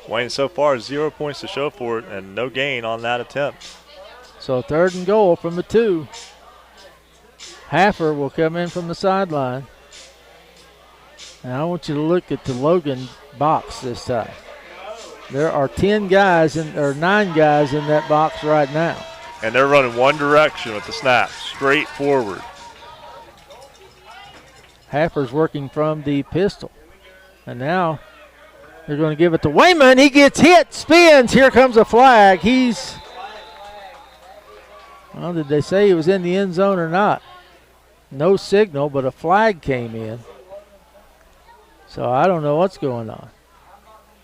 Wayne so far has 0 points to show for it and no gain on that attempt. So 3rd and goal from the 2. Haffer will come in from the sideline. And I want you to look at the Logan box this time. There are 9 guys in that box right now. And they're running one direction with the snap, straight forward. Haffer's working from the pistol. And now they're going to give it to Wayman. He gets hit, spins. Here comes a flag. Well, did they say he was in the end zone or not? No signal, but a flag came in. So I don't know what's going on.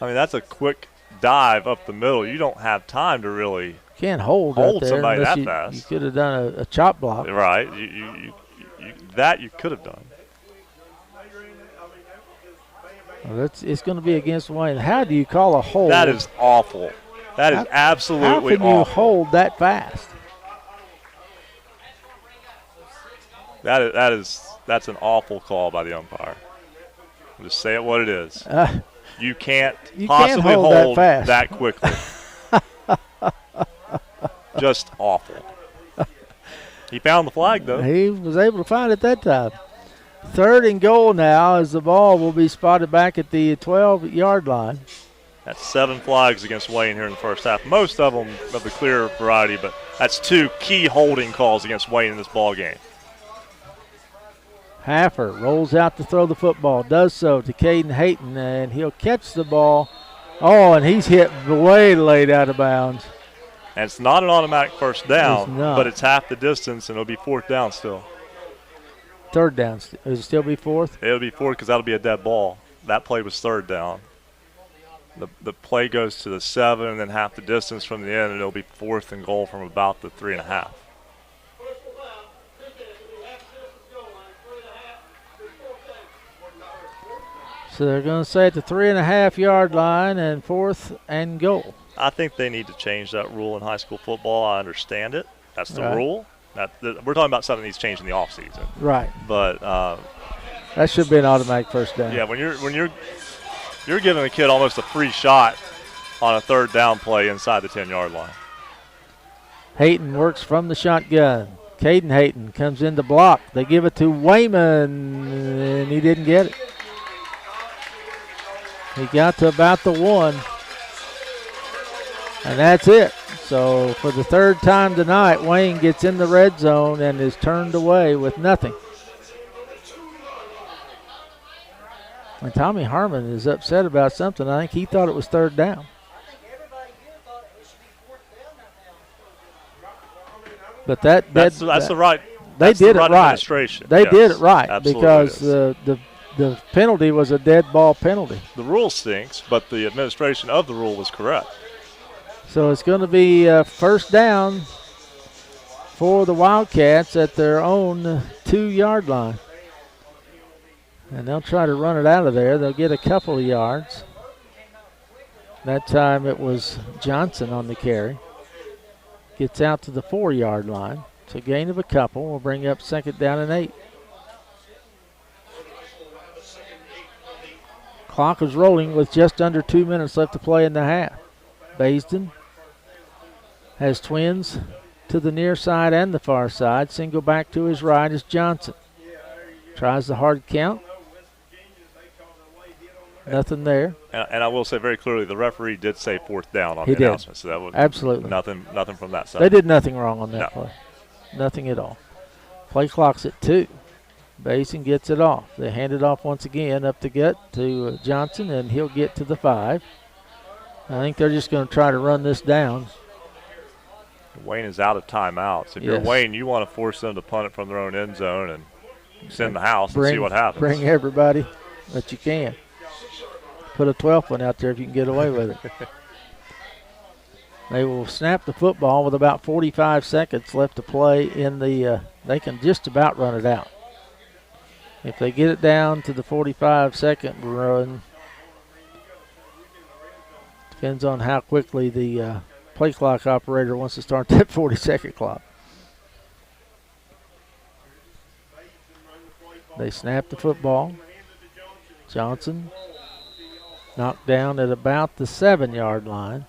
I mean, that's a quick dive up the middle. You don't have time to really can't hold somebody that fast. You could have done a chop block. Right. You could have done. Well, it's going to be against Wayne. How do you call a hold? That is awful. That is absolutely awful. How can you hold that fast? That's an awful call by the umpire. Just say it what it is. You can't possibly hold that quickly. Just awful. He found the flag, though. He was able to find it that time. 3rd and goal now as the ball will be spotted back at the 12-yard line. That's 7 flags against Wayne here in the first half. Most of them of the clear variety, but that's 2 key holding calls against Wayne in this ball game. Haffer rolls out to throw the football, does so to Caden Hayton, and he'll catch the ball. Oh, and he's hit way late out of bounds. And it's not an automatic first down, but it's half the distance, and it'll be 4th down still. 3rd down. Will it still be 4th? It'll be 4th because that'll be a dead ball. That play was 3rd down. The play goes to the 7 and then half the distance from the end, and it'll be 4th and goal from about the 3.5. So they're going to say at the 3.5-yard line and 4th and goal. I think they need to change that rule in high school football. I understand it. That's the rule. We're talking about something that needs to change in the offseason. Right. But that should be an automatic first down. Yeah, when you're giving a kid almost a free shot on a 3rd down play inside the 10-yard line. Hayton works from the shotgun. Caden Hayton comes in to block. They give it to Wayman, and he didn't get it. He got to about the 1. And that's it. So for the 3rd time tonight, Wayne gets in the red zone and is turned away with nothing. And Tommy Harmon is upset about something. I think he thought it was 3rd down. But that's the right. They did it right. Administration. They did it right because the penalty was a dead ball penalty. The rule stinks, but the administration of the rule was correct. So it's going to be 1st down for the Wildcats at their own 2-yard line. And they'll try to run it out of there. They'll get a couple of yards. That time it was Johnson on the carry. Gets out to the 4-yard line. So gain of a couple will bring up 2nd down and 8. Clock is rolling with just under 2 minutes left to play in the half. Baisden has twins to the near side and the far side. Single back to his right is Johnson. Tries the hard count. Nothing there. And I will say very clearly, the referee did say 4th down on the announcement. So that was absolutely nothing from that side. They did nothing wrong on that play. Nothing at all. Play clock's at 2. Basin gets it off. They hand it off once again up the gut to Johnson, and he'll get to the 5. I think they're just going to try to run this down. Wayne is out of timeouts. If you're Wayne, you want to force them to punt it from their own end zone and send the house and see what happens. Bring everybody that you can. Put a 12th one out there if you can get away with it. They will snap the football with about 45 seconds left to play in the they can just about run it out. If they get it down to the 45-second run, depends on how quickly the play clock operator wants to start that 40-second clock. They snap the football. Johnson Knocked down at about the 7-yard line.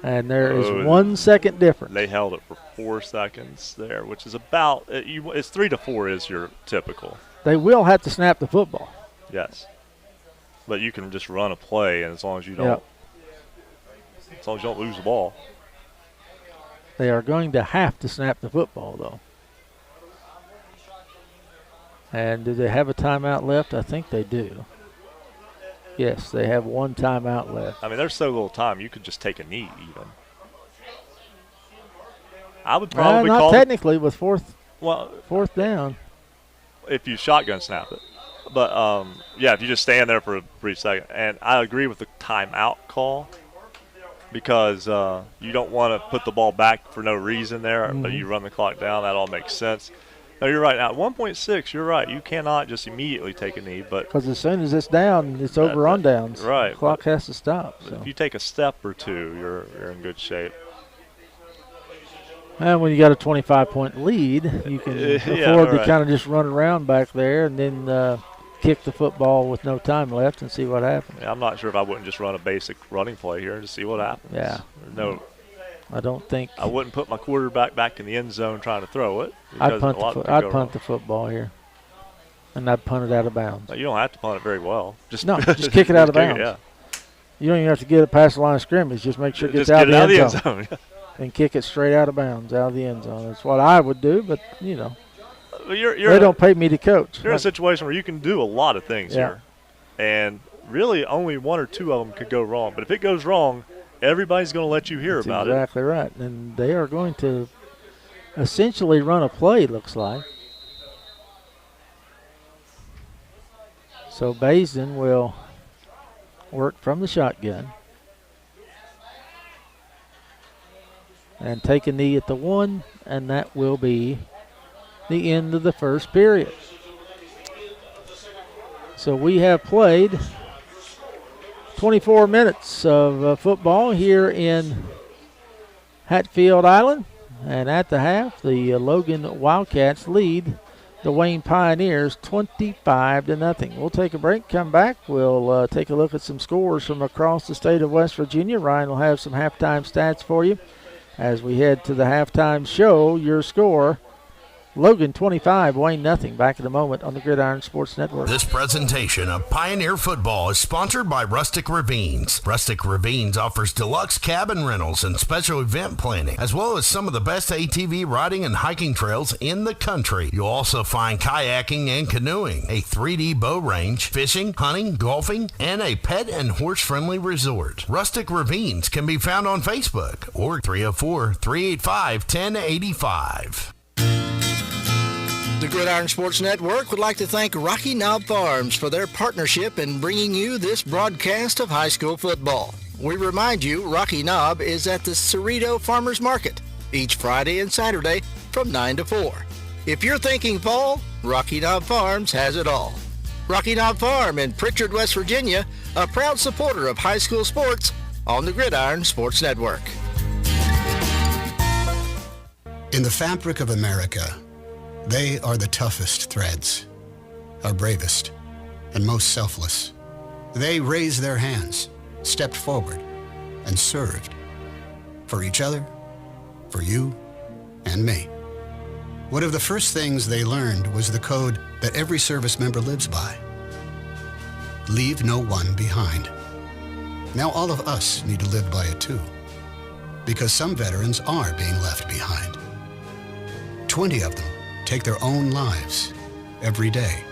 And there is 1 second difference. They held it for 4 seconds there, which is about it's 3 to 4 is your typical. They will have to snap the football. Yes, but you can just run a play, and as long as you don't, as long as you don't lose the ball. They are going to have to snap the football, though. And do they have a timeout left? I think they do. Yes, they have 1 timeout left. I mean, there's so little time. You could just take a knee, even. I would probably not call technically with fourth down. If you shotgun snap it. But, yeah, if you just stand there for a brief second. And I agree with the timeout call because you don't want to put the ball back for no reason there, but you run the clock down. That all makes sense. No, you're right. Now, 1.6, you're right. You cannot just immediately take a knee. Because as soon as it's down, it's over on downs. Right. The clock has to stop. So. If you take a step or two, you're in good shape. And when you got a 25-point lead, you can afford to kind of just run around back there and then kick the football with no time left and see what happens. Yeah, I'm not sure if I wouldn't just run a basic running play here and just see what happens. Yeah. No. I don't think. I wouldn't put my quarterback back in the end zone trying to throw it. I'd punt the football here. And I'd punt it out of bounds. No, you don't have to punt it very well. Just kick it out of bounds. Yeah. You don't even have to get it past the line of scrimmage. Just make sure it gets out of the end zone. And kick it straight out of bounds, out of the end zone. That's what I would do, but, they don't pay me to coach. You're in a situation where you can do a lot of things here. And really only 1 or 2 of them could go wrong. But if it goes wrong, everybody's going to let you hear about it. Exactly right. And they are going to essentially run a play, looks like. So Basin will work from the shotgun. And take a knee at the 1, and that will be the end of the first period. So we have played 24 minutes of football here in Hatfield Island. And at the half, the Logan Wildcats lead the Wayne Pioneers 25-0. We'll take a break, come back. We'll take a look at some scores from across the state of West Virginia. Ryan will have some halftime stats for you. As we head to the halftime show, your score, Logan 25, Wayne nothing. Back in a moment on the Gridiron Sports Network. This presentation of Pioneer Football is sponsored by Rustic Ravines. Rustic Ravines offers deluxe cabin rentals and special event planning, as well as some of the best ATV riding and hiking trails in the country. You'll also find kayaking and canoeing, a 3D bow range, fishing, hunting, golfing, and a pet and horse-friendly resort. Rustic Ravines can be found on Facebook or 304-385-1085. The Gridiron Sports Network would like to thank Rocky Knob Farms for their partnership in bringing you this broadcast of high school football. We remind you Rocky Knob is at the Cerrito Farmers Market each Friday and Saturday from 9 to 4. If you're thinking fall, Rocky Knob Farms has it all. Rocky Knob Farm in Pritchard, West Virginia, a proud supporter of high school sports on the Gridiron Sports Network. In the fabric of America, they are the toughest threads, our bravest, and most selfless. They raised their hands, stepped forward, and served. For each other, for you, and me. One of the first things they learned was the code that every service member lives by. Leave no one behind. Now all of us need to live by it too, because some veterans are being left behind. 20 of them take their own lives every day.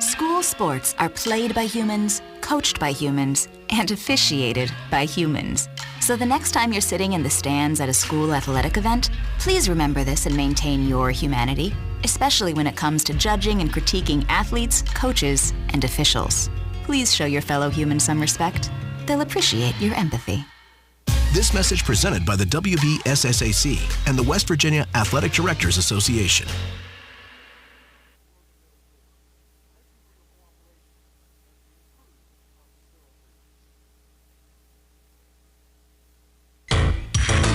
School sports are played by humans, coached by humans, and officiated by humans. So the next time you're sitting in the stands at a school athletic event, please remember this and maintain your humanity, especially when it comes to judging and critiquing athletes, coaches, and officials. Please show your fellow humans some respect. They'll appreciate your empathy. This message presented by the WVSSAC and the West Virginia Athletic Directors Association.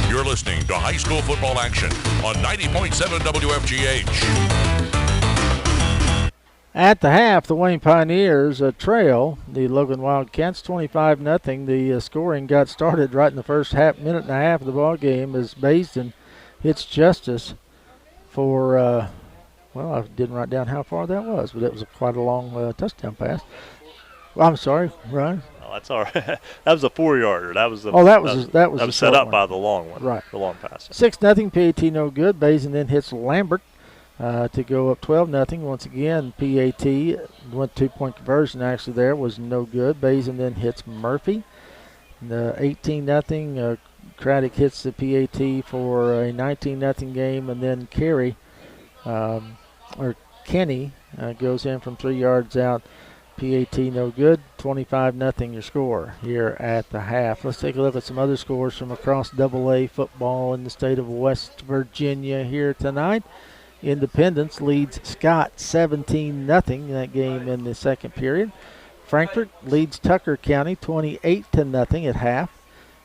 You're listening to high school football action on 90.7 WFGH. At the half, the Wayne Pioneers trail the Logan Wildcats 25-0. The scoring got started right in the first minute and a half of the ball game as Baisden hits Justice for, well, I didn't write down how far that was, but it was quite a long touchdown pass. Well, I'm sorry, Ryan. Oh, that's all right. That was a 4-yarder. That was that was set up by the long one. Right. The long pass. 6-0. PAT no good. Basin then hits Lambert to go up 12-0. Once again, PAT went 2-point conversion. Actually, there was no good. Basin then hits Murphy. 18-0. Craddock hits the PAT for a 19-0 game, and then Kenny goes in from 3 yards out. PAT no good. 25-0 your score here at the half. Let's take a look at some other scores from across AA football in the state of West Virginia here tonight. Independence leads Scott 17-0 that game in the second period. Frankfort leads Tucker County 28-0 at half.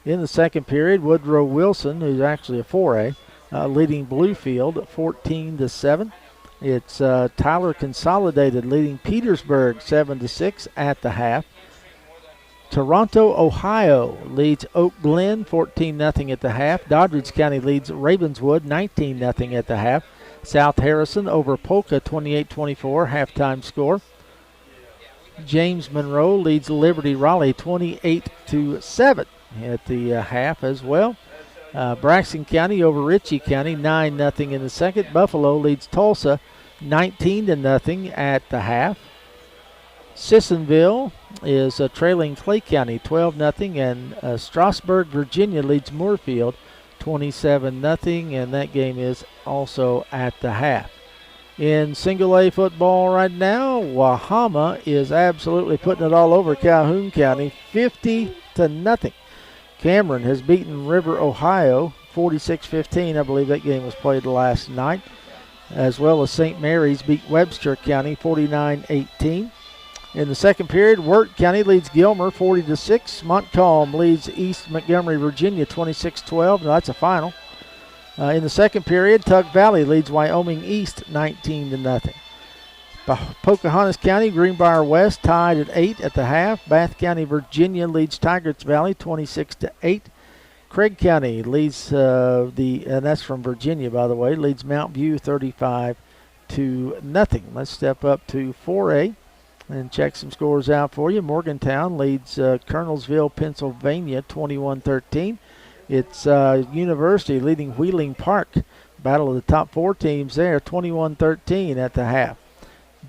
In the second period, Woodrow Wilson, who's actually a 4A, leading Bluefield 14-7. It's Tyler Consolidated leading Petersburg 7-6 at the half. Toronto, Ohio leads Oak Glen 14-0 at the half. Doddridge County leads Ravenswood 19-0 at the half. South Harrison over Polka 28-24 halftime score. James Monroe leads Liberty Raleigh 28-7 at the half as well. Braxton County over Ritchie County 9-0 in the second. Buffalo leads Tulsa 19-0 at the half. Sissonville is trailing Clay County 12-0, and Strasburg, Virginia leads Moorfield 27-0, and that game is also at the half. In single A football right now, Wahama is absolutely putting it all over Calhoun County 50-0. Cameron has beaten River, Ohio 46-15. I believe that game was played last night. As well as St. Mary's beat Webster County 49-18. In the second period, Wirt County leads Gilmer 40-6. Montcalm leads East Montgomery, Virginia 26-12. Now that's a final. In the second period, Tug Valley leads Wyoming East 19-0. Pocahontas County, Greenbrier West tied at 8 at the half. Bath County, Virginia leads Tigard Valley 26-8. Craig County leads and that's from Virginia, by the way, leads Mount View 35-0. Let's step up to 4A and check some scores out for you. Morgantown leads Colonelsville, Pennsylvania 21-13. It's University leading Wheeling Park. Battle of the top four teams there, 21-13 at the half.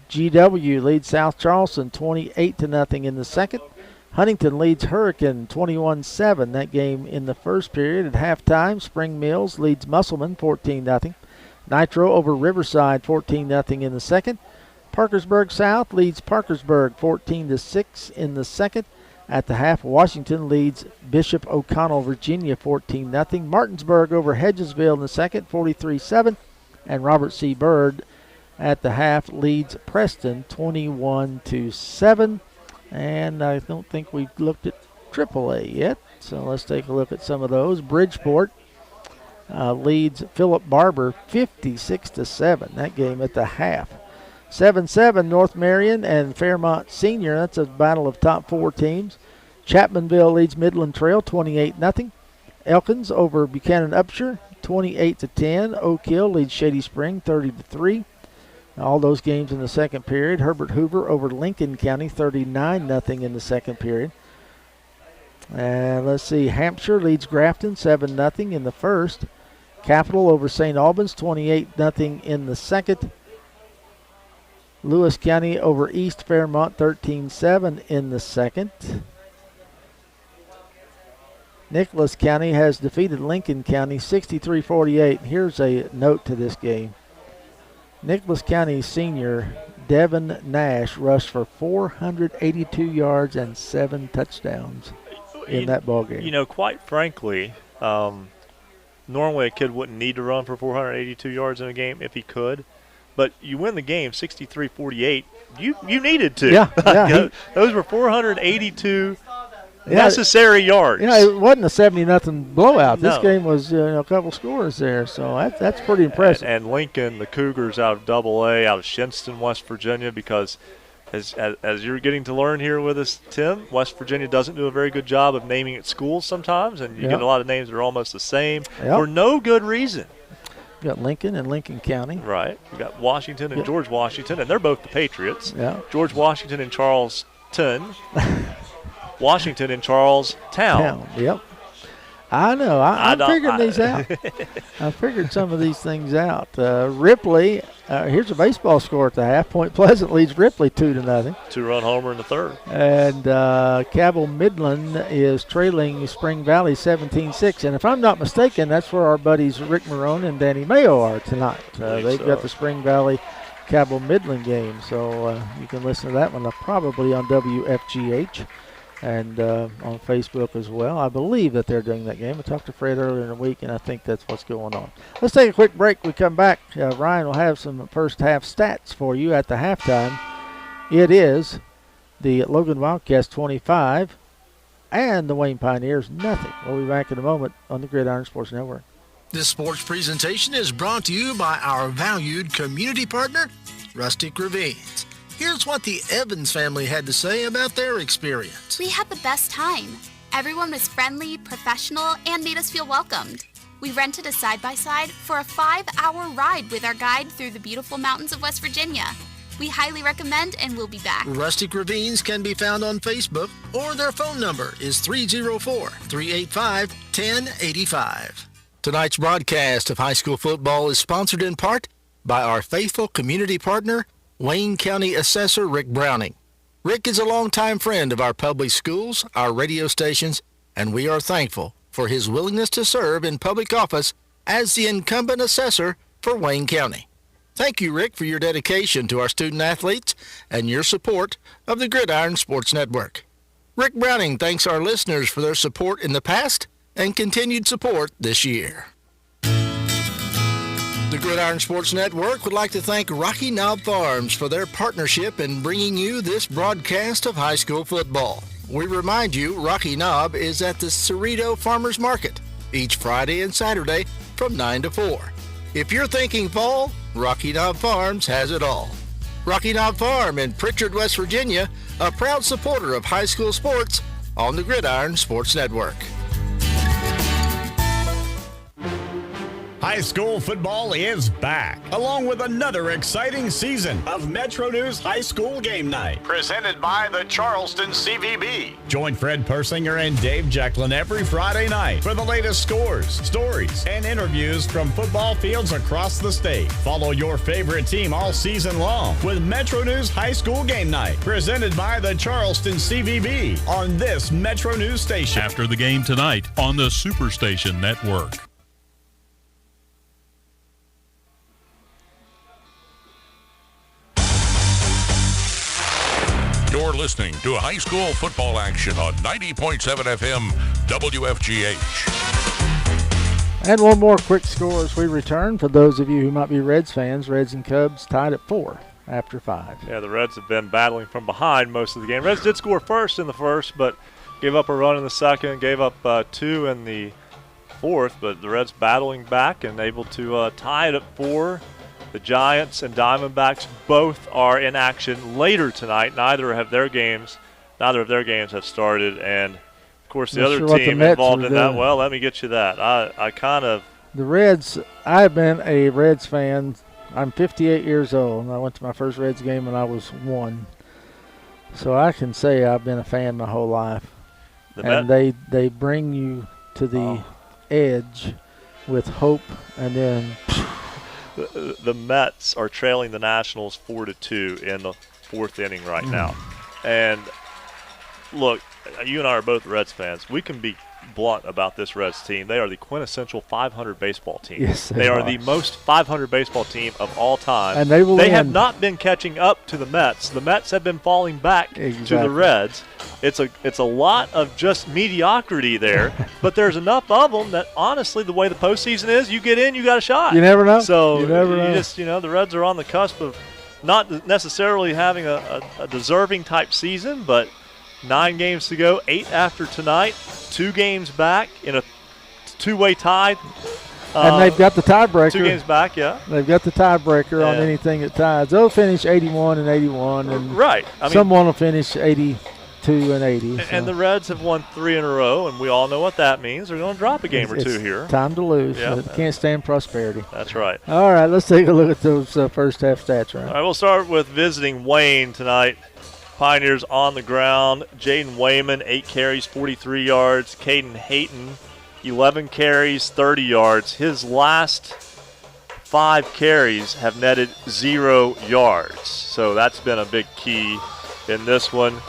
GW leads South Charleston 28-0 in the second. Huntington leads Hurricane 21-7. That game in the first period. At halftime, Spring Mills leads Musselman 14-0. Nitro over Riverside 14-0 in the second. Parkersburg South leads Parkersburg 14-6 in the second. At the half, Washington leads Bishop O'Connell, Virginia 14-0. Martinsburg over Hedgesville in the second 43-7. And Robert C. Byrd at the half leads Preston 21-7. And I don't think we've looked at AAA yet, so let's take a look at some of those. Bridgeport leads Philip Barber 56-7. That game at the half. 7-7 North Marion and Fairmont Senior. That's a battle of top four teams. Chapmanville leads Midland Trail 28-0. Elkins over Buchanan Upshur 28-10. Oak Hill leads Shady Spring 30-3. All those games in the second period. Herbert Hoover over Lincoln County 39-0 in the second period. And let's see, Hampshire leads Grafton 7-0 in the first. Capital over St. Albans 28-0 in the second. Lewis County over East Fairmont 13-7 in the second. Nicholas County has defeated Lincoln County 63-48. Here's a note to this game. Nicholas County senior Devin Nash rushed for 482 yards and 7 touchdowns in that ball game. You know, quite frankly, normally a kid wouldn't need to run for 482 yards in a game if he could. But you win the game 63-48. You needed to. Yeah. Those were 482 necessary yards. It wasn't a 70-0 blowout. No. This game was a couple scores there, so that's pretty impressive. And Lincoln, the Cougars out of AA, out of Shinston, West Virginia, because as you're getting to learn here with us, Tim, West Virginia doesn't do a very good job of naming its schools sometimes, and you get a lot of names that are almost the same for no good reason. You got Lincoln and Lincoln County. Right. You got Washington and George Washington, and they're both the Patriots. Yeah. George Washington and Charlestown. Washington and Charlestown. Yep. I know. I'm figuring these out. I figured some of these things out. Ripley, here's a baseball score at the half. Point Pleasant leads Ripley 2-0. 2-run homer in the third. And Cabell Midland is trailing Spring Valley 17-6. And if I'm not mistaken, that's where our buddies Rick Marone and Danny Mayo are tonight. They've got the Spring Valley Cabell Midland game. So you can listen to that one probably on WFGH. And on Facebook as well. I believe that they're doing that game. I talked to Fred earlier in the week, and I think that's what's going on. Let's take a quick break. We come back. Ryan will have some first half stats for you at the halftime. It is the Logan Wildcats 25 and the Wayne Pioneers nothing. We'll be back in a moment on the Gridiron Sports Network. This sports presentation is brought to you by our valued community partner, Rustic Ravines. Here's what the Evans family had to say about their experience. We had the best time. Everyone was friendly, professional, and made us feel welcomed. We rented a side-by-side for a 5-hour ride with our guide through the beautiful mountains of West Virginia. We highly recommend, and we'll be back. Rustic Ravines can be found on Facebook, or their phone number is 304-385-1085. Tonight's broadcast of high school football is sponsored in part by our faithful community partner, Wayne County Assessor Rick Browning. Rick is a longtime friend of our public schools, our radio stations, and we are thankful for his willingness to serve in public office as the incumbent assessor for Wayne County. Thank you, Rick, for your dedication to our student athletes and your support of the Gridiron Sports Network. Rick Browning thanks our listeners for their support in the past and continued support this year. The Gridiron Sports Network would like to thank Rocky Knob Farms for their partnership in bringing you this broadcast of high school football. We remind you, Rocky Knob is at the Cerrito Farmers Market each Friday and Saturday from 9 to 4. If you're thinking fall, Rocky Knob Farms has it all. Rocky Knob Farm in Pritchard, West Virginia, a proud supporter of high school sports on the Gridiron Sports Network. High school football is back, along with another exciting season of Metro News High School Game Night. Presented by the Charleston CVB. Join Fred Persinger and Dave Jecklin every Friday night for the latest scores, stories, and interviews from football fields across the state. Follow your favorite team all season long with Metro News High School Game Night, presented by the Charleston CVB on this Metro News station. After the game tonight on the Superstation Network. You're listening to high school football action on 90.7 FM WFGH. And one more quick score as we return. For those of you who might be Reds fans, Reds and Cubs tied at 4 after 5. Yeah, the Reds have been battling from behind most of the game. Reds did score first in the first, but gave up a run in the second, gave up 2 in the fourth, but the Reds battling back and able to tie it at 4. The Giants and Diamondbacks both are in action later tonight. Neither of their games have started, and of course the other team involved in that. Well, let me get you that. The Reds. I've been a Reds fan. I'm 58 years old, and I went to my first Reds game when I was 1. So I can say I've been a fan my whole life. And they bring you to the edge with hope, and then. The Mets are trailing the Nationals 4-2 in the 4th inning right now. And look, you and I are both Reds fans. We can be blunt about this Reds team. They are the quintessential 500 baseball team. Yes, they are the most 500 baseball team of all time. And they have not been catching up to the Mets. The Mets have been falling back to the Reds. It's a lot of just mediocrity there, but there's enough of them that honestly, the way the postseason is, you get in, you got a shot. You never know. So you never know. Just the Reds are on the cusp of not necessarily having a deserving type season, but 9 games to go, 8 after tonight, 2 games back in a two-way tie. And they've got the tiebreaker. 2 games back, yeah. They've got the tiebreaker on anything that ties. They'll finish 81 and 81, and right. I mean, someone will finish 82 and 80. So. And the Reds have won 3 in a row, and we all know what that means. They're going to drop a game or two here. Time to lose. Yeah. Can't stand prosperity. That's right. All right, let's take a look at those first half stats. Right. All right, we'll start with visiting Wayne tonight. Pioneers on the ground. Jaden Wayman, 8 carries, 43 yards. Caden Hayton, 11 carries, 30 yards. His last 5 carries have netted 0 yards. So that's been a big key in this one.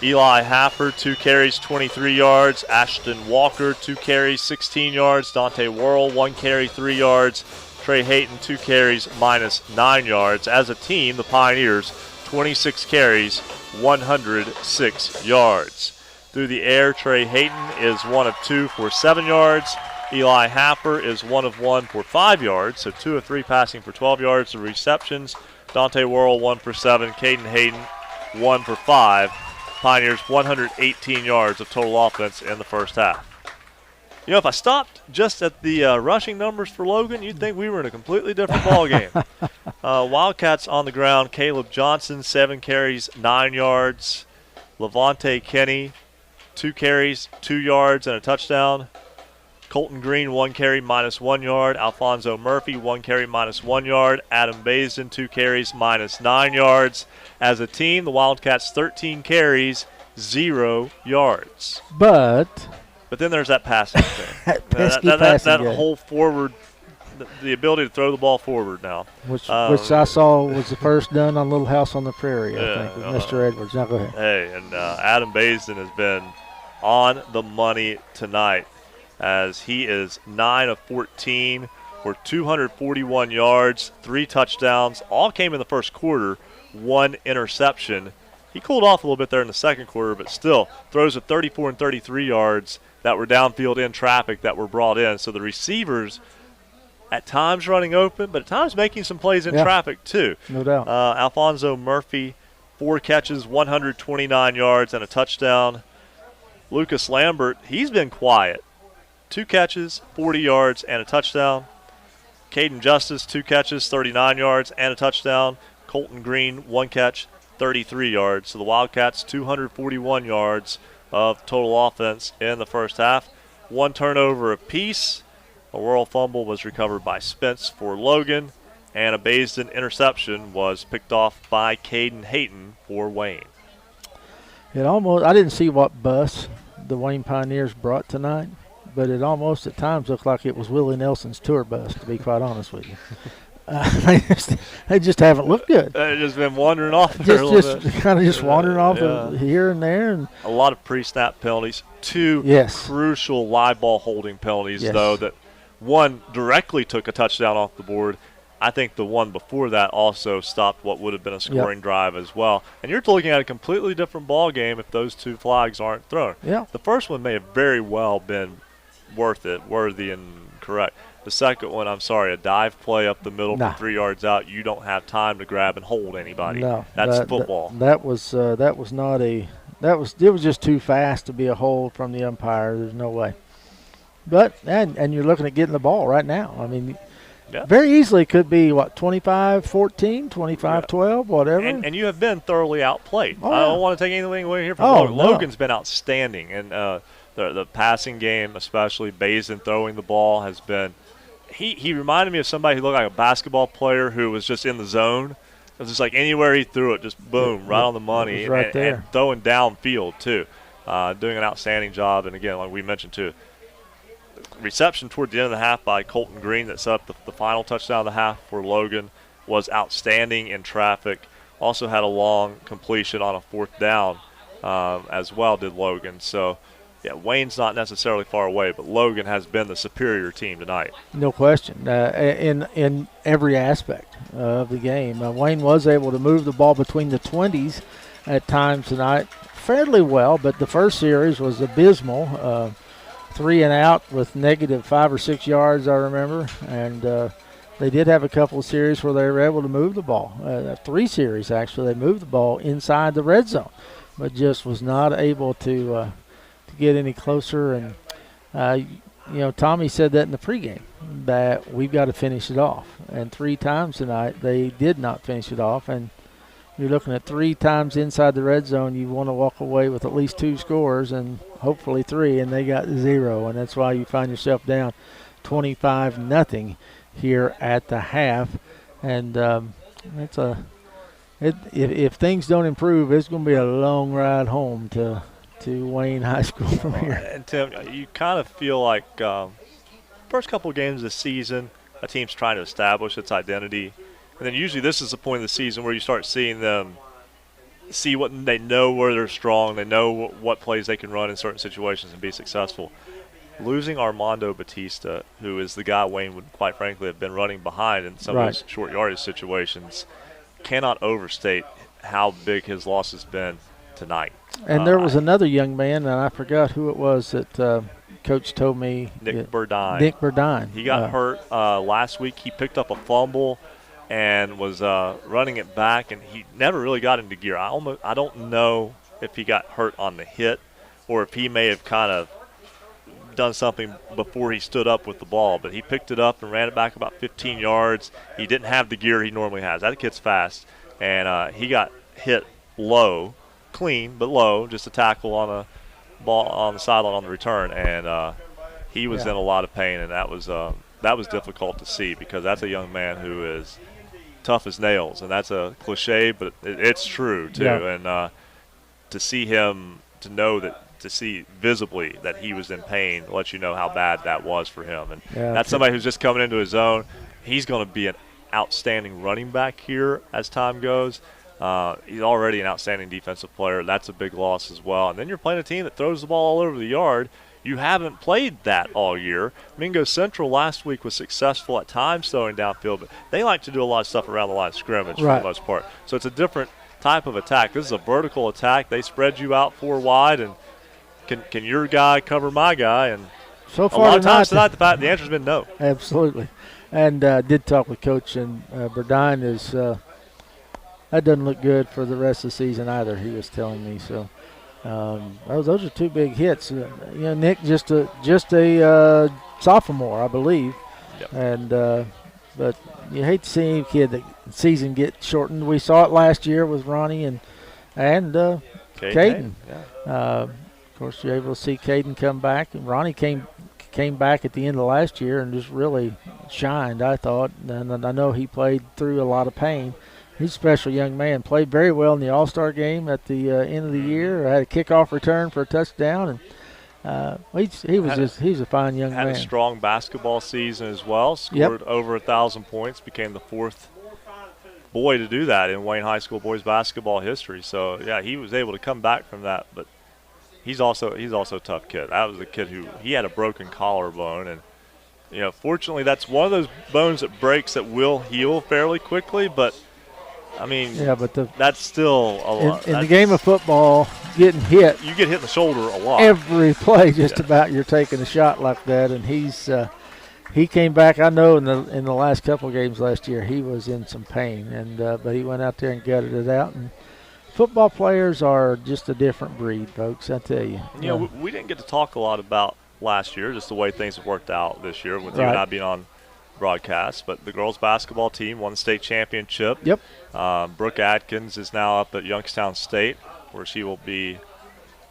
Eli Haffer, 2 carries, 23 yards. Ashton Walker, 2 carries, 16 yards. Dante Worrell, 1 carry, 3 yards. Trey Hayton, 2 carries, -9 yards. As a team, the Pioneers, 26 carries, 106 yards. Through the air, Trey Hayton is 1 of 2 for 7 yards. Eli Haffer is 1 of 1 for 5 yards, so 2 of 3 passing for 12 yards. The receptions, Dante Worrell 1 for 7, Caden Hayton 1 for 5. Pioneers 118 yards of total offense in the first half. You know, if I stopped just at the rushing numbers for Logan, you'd think we were in a completely different ball game. Wildcats on the ground, Caleb Johnson, 7 carries, 9 yards. Levante Kenny, 2 carries, 2 yards and a touchdown. Colton Green, 1 carry, -1 yard. Alfonso Murphy, 1 carry, -1 yard. Adam Basin, 2 carries, -9 yards. As a team, the Wildcats 13 carries, 0 yards. But then there's that passing thing. that whole forward, the ability to throw the ball forward now. Which I saw was the first done on Little House on the Prairie, I think, with Mr. Edwards. Now go ahead. Hey, and Adam Basin has been on the money tonight, as he is 9 of 14 for 241 yards, 3 touchdowns. All came in the first quarter, 1 interception. He cooled off a little bit there in the second quarter, but still throws of 34 and 33 yards that were downfield in traffic that were brought in. So the receivers at times running open, but at times making some plays in traffic too. No doubt. Alfonso Murphy, 4 catches, 129 yards and a touchdown. Lucas Lambert, he's been quiet. 2 catches, 40 yards, and a touchdown. Caden Justice, 2 catches, 39 yards, and a touchdown. Colton Green, 1 catch, 33 yards. So the Wildcats, 241 yards of total offense in the first half. 1 turnover apiece. A Worrell fumble was recovered by Spence for Logan, and a Basin interception was picked off by Caden Hayton for Wayne. I didn't see what bus the Wayne Pioneers brought tonight, but it almost at times looked like it was Willie Nelson's tour bus, to be quite honest with you. They just haven't looked good. They've just been wandering off there a little bit. Kind of just wandering off here and there. And a lot of pre-snap penalties. 2 crucial live ball holding penalties, though, that one directly took a touchdown off the board. I think the one before that also stopped what would have been a scoring drive as well. And you're looking at a completely different ball game if those 2 flags aren't thrown. Yeah. The first one may have very well been worthy and correct. The second one, I'm sorry, a dive play up the middle from 3 yards out. You don't have time to grab and hold anybody. No, that's football. It was just too fast to be a hold from the umpire. There's no way. But and you're looking at getting the ball right now. I mean, very easily could be 25-14, 25-12, whatever. And you have been thoroughly outplayed. I don't want to take anything away here from Logan. Logan's been outstanding, and the passing game, especially Basin throwing the ball, has been. He reminded me of somebody who looked like a basketball player who was just in the zone. It was just like anywhere he threw it, just boom, right on the money, and throwing downfield too. Doing an outstanding job, and again, like we mentioned too, reception toward the end of the half by Colton Green that set up the final touchdown of the half for Logan was outstanding in traffic. Also had a long completion on a 4th down as well, did Logan. So, Wayne's not necessarily far away, but Logan has been the superior team tonight. No question. In every aspect of the game. Wayne was able to move the ball between the 20s at times tonight fairly well, but the first series was abysmal. 3 and out with negative 5 or 6 yards, I remember. And they did have a couple of series where they were able to move the ball. 3 series, actually. They moved the ball inside the red zone. but just was not able to get any closer. And Tommy said that in the pregame, that we've got to finish it off. And 3 times tonight they did not finish it off. And you're looking at 3 times inside the red zone. You want to walk away with at least 2 scores and hopefully 3, and they got 0. And that's why you find yourself down 25-0 here at the half. And if things don't improve, it's going to be a long ride home to Wayne High School from here. And Tim, you kind of feel like first couple of games of the season, a team's trying to establish its identity. And then usually this is the point of the season where you start seeing them see what they know, where they're strong. They know what plays they can run in certain situations and be successful. Losing Armando Batista, who is the guy Wayne would quite frankly have been running behind in some of those short yardage situations, cannot overstate how big his loss has been tonight. And there was another young man, and I forgot who it was that Coach told me. Nick Burdine. Nick Burdine. He got hurt last week. He picked up a fumble and was running it back, and he never really got into gear. I don't know if he got hurt on the hit or if he may have kind of done something before he stood up with the ball, but he picked it up and ran it back about 15 yards. He didn't have the gear he normally has. That kid's fast, and he got hit low, clean but low, just a tackle on a ball on the sideline on the return, and he was in a lot of pain, and that was difficult to see because that's a young man who is tough as nails, and that's a cliche, but it's true too. And to see him, to see visibly that he was in pain lets you know how bad that was for him. And that's somebody who's just coming into his own. He's going to be an outstanding running back here as time goes. He's already an outstanding defensive player. That's a big loss as well. And then you're playing a team that throws the ball all over the yard. You haven't played that all year. Mingo Central last week was successful at times throwing downfield, but they like to do a lot of stuff around the line of scrimmage for the most part. So it's a different type of attack. This is a vertical attack. They spread you out 4 wide, and can your guy cover my guy? And so far a lot of times tonight, the answer's been no. Absolutely. And did talk with Coach, and Burdine is that doesn't look good for the rest of the season either, he was telling me. So those are 2 big hits. Nick just a sophomore, I believe. Yep. And but you hate to see any kid that season get shortened. We saw it last year with Ronnie and Caden. Yeah. Of course, you're able to see Caden come back, and Ronnie came back at the end of last year and just really shined, I thought. And I know he played through a lot of pain. He's a special young man. Played very well in the All-Star game at the end of the year. Had a kickoff return for a touchdown, and he's a fine young man. Had a strong basketball season as well. Scored over 1,000 points. Became the 4th boy to do that in Wayne High School boys basketball history. So yeah, he was able to come back from that, but. He's also a tough kid. That was a kid who he had a broken collarbone, and fortunately that's one of those bones that breaks that will heal fairly quickly. But I mean, that's still a lot. In the game of football, getting hit, you get hit in the shoulder a lot. Every play, just about you're taking a shot like that, and he came back. I know in the last couple of games last year he was in some pain, and but he went out there and gutted it out. And football players are just a different breed, folks, I tell you. We didn't get to talk a lot about last year, just the way things have worked out this year with you and I being on broadcast. But the girls basketball team won the state championship. Yep. Brooke Atkins is now up at Youngstown State, where she will be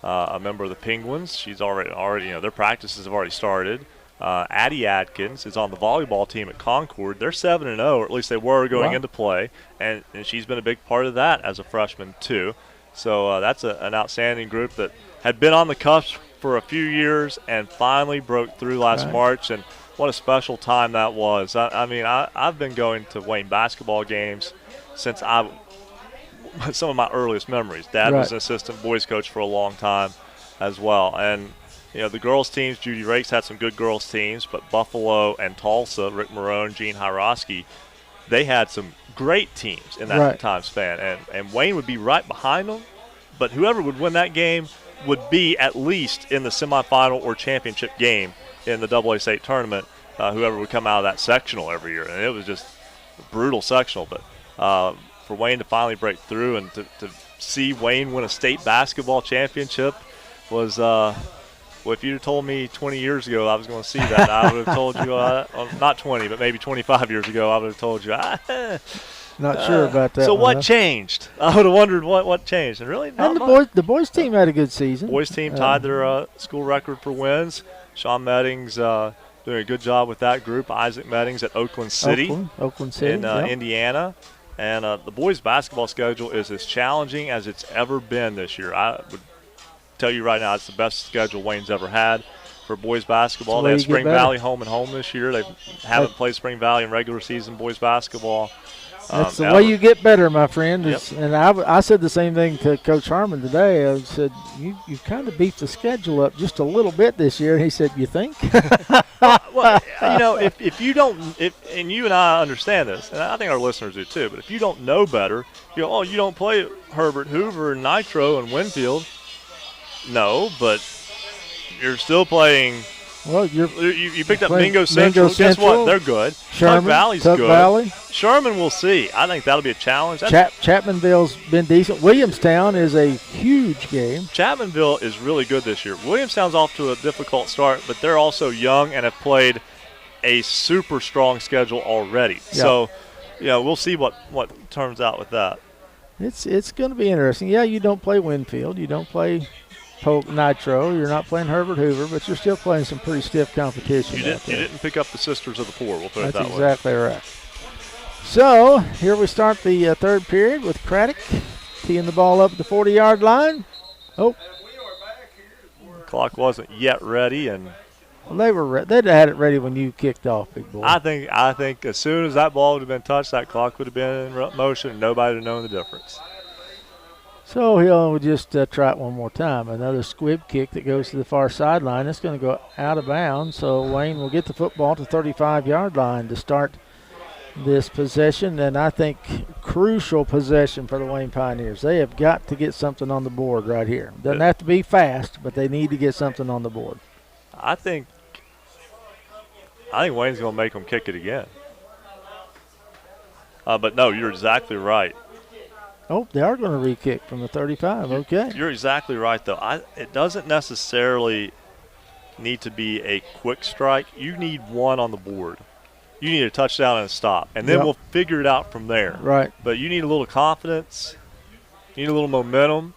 a member of the Penguins. She's already their practices have already started. Addie Atkins is on the volleyball team at Concord. They're 7-0, or at least they were going into play, and she's been a big part of that as a freshman too. So that's an outstanding group that had been on the cusp for a few years and finally broke through last March. And what a special time that was. I've been going to Wayne basketball games since some of my earliest memories. Dad was an assistant boys coach for a long time as well, and the girls' teams, Judy Rakes had some good girls' teams, but Buffalo and Tulsa, Rick Marone, Gene Hyroski, they had some great teams in that time span. And Wayne would be right behind them, but whoever would win that game would be at least in the semifinal or championship game in the AA state tournament, whoever would come out of that sectional every year. And it was just a brutal sectional. But for Wayne to finally break through and to see Wayne win a state basketball championship was well, if you'd have told me 20 years ago I was going to see that, I would have told you, not 20, but maybe 25 years ago, I would have told you, not sure about that. So what changed? I would have wondered what changed. And really, not and the boys team had a good season. Boys team tied their school record for wins. Sean Meddings doing a good job with that group. Isaac Meddings at Oakland City in Indiana. And the boys' basketball schedule is as challenging as it's ever been this year. I would tell you right now, it's the best schedule Wayne's ever had for boys basketball. They have Spring Valley home and home this year. They haven't played Spring Valley in regular season boys basketball. That's the way you get better, my friend. And I said the same thing to Coach Harmon today. I said, you kind of beat the schedule up just a little bit this year. And he said, you think? Well, if you don't, and you and I understand this, and I think our listeners do too, but if you don't know better, you go, you don't play Herbert Hoover and Nitro and Winfield. No, but you're still playing. Well, you picked up Mingo Central. Guess what? They're good. Sherman, Tug Valley's Tug good. Valley. Sherman, we'll see. I think that'll be a challenge. Chapmanville's been decent. Williamstown is a huge game. Chapmanville is really good this year. Williamstown's off to a difficult start, but they're also young and have played a super strong schedule already. Yep. So, we'll see what turns out with that. It's going to be interesting. Yeah, you don't play Winfield. You don't play Nitro. You're not playing Herbert Hoover, but you're still playing some pretty stiff competition. You didn't pick up the Sisters of the Poor. We'll put it that way. That's exactly right. So here we start the third period with Craddock teeing the ball up at the 40-yard line. Oh, clock wasn't yet ready, and they'd had it ready when you kicked off, big boy. I think as soon as that ball would have been touched, that clock would have been in motion, and nobody would have known the difference. So he'll just try it one more time. Another squib kick that goes to the far sideline. It's going to go out of bounds, so Wayne will get the football to 35-yard line to start this possession, and I think crucial possession for the Wayne Pioneers. They have got to get something on the board right here. Doesn't have to be fast, but they need to get something on the board. I think Wayne's going to make them kick it again. But no, you're exactly right. Oh, they are going to re-kick from the 35. Okay. You're exactly right, though. It doesn't necessarily need to be a quick strike. You need one on the board. You need a touchdown and a stop, and then we'll figure it out from there. Right. But you need a little confidence. You need a little momentum.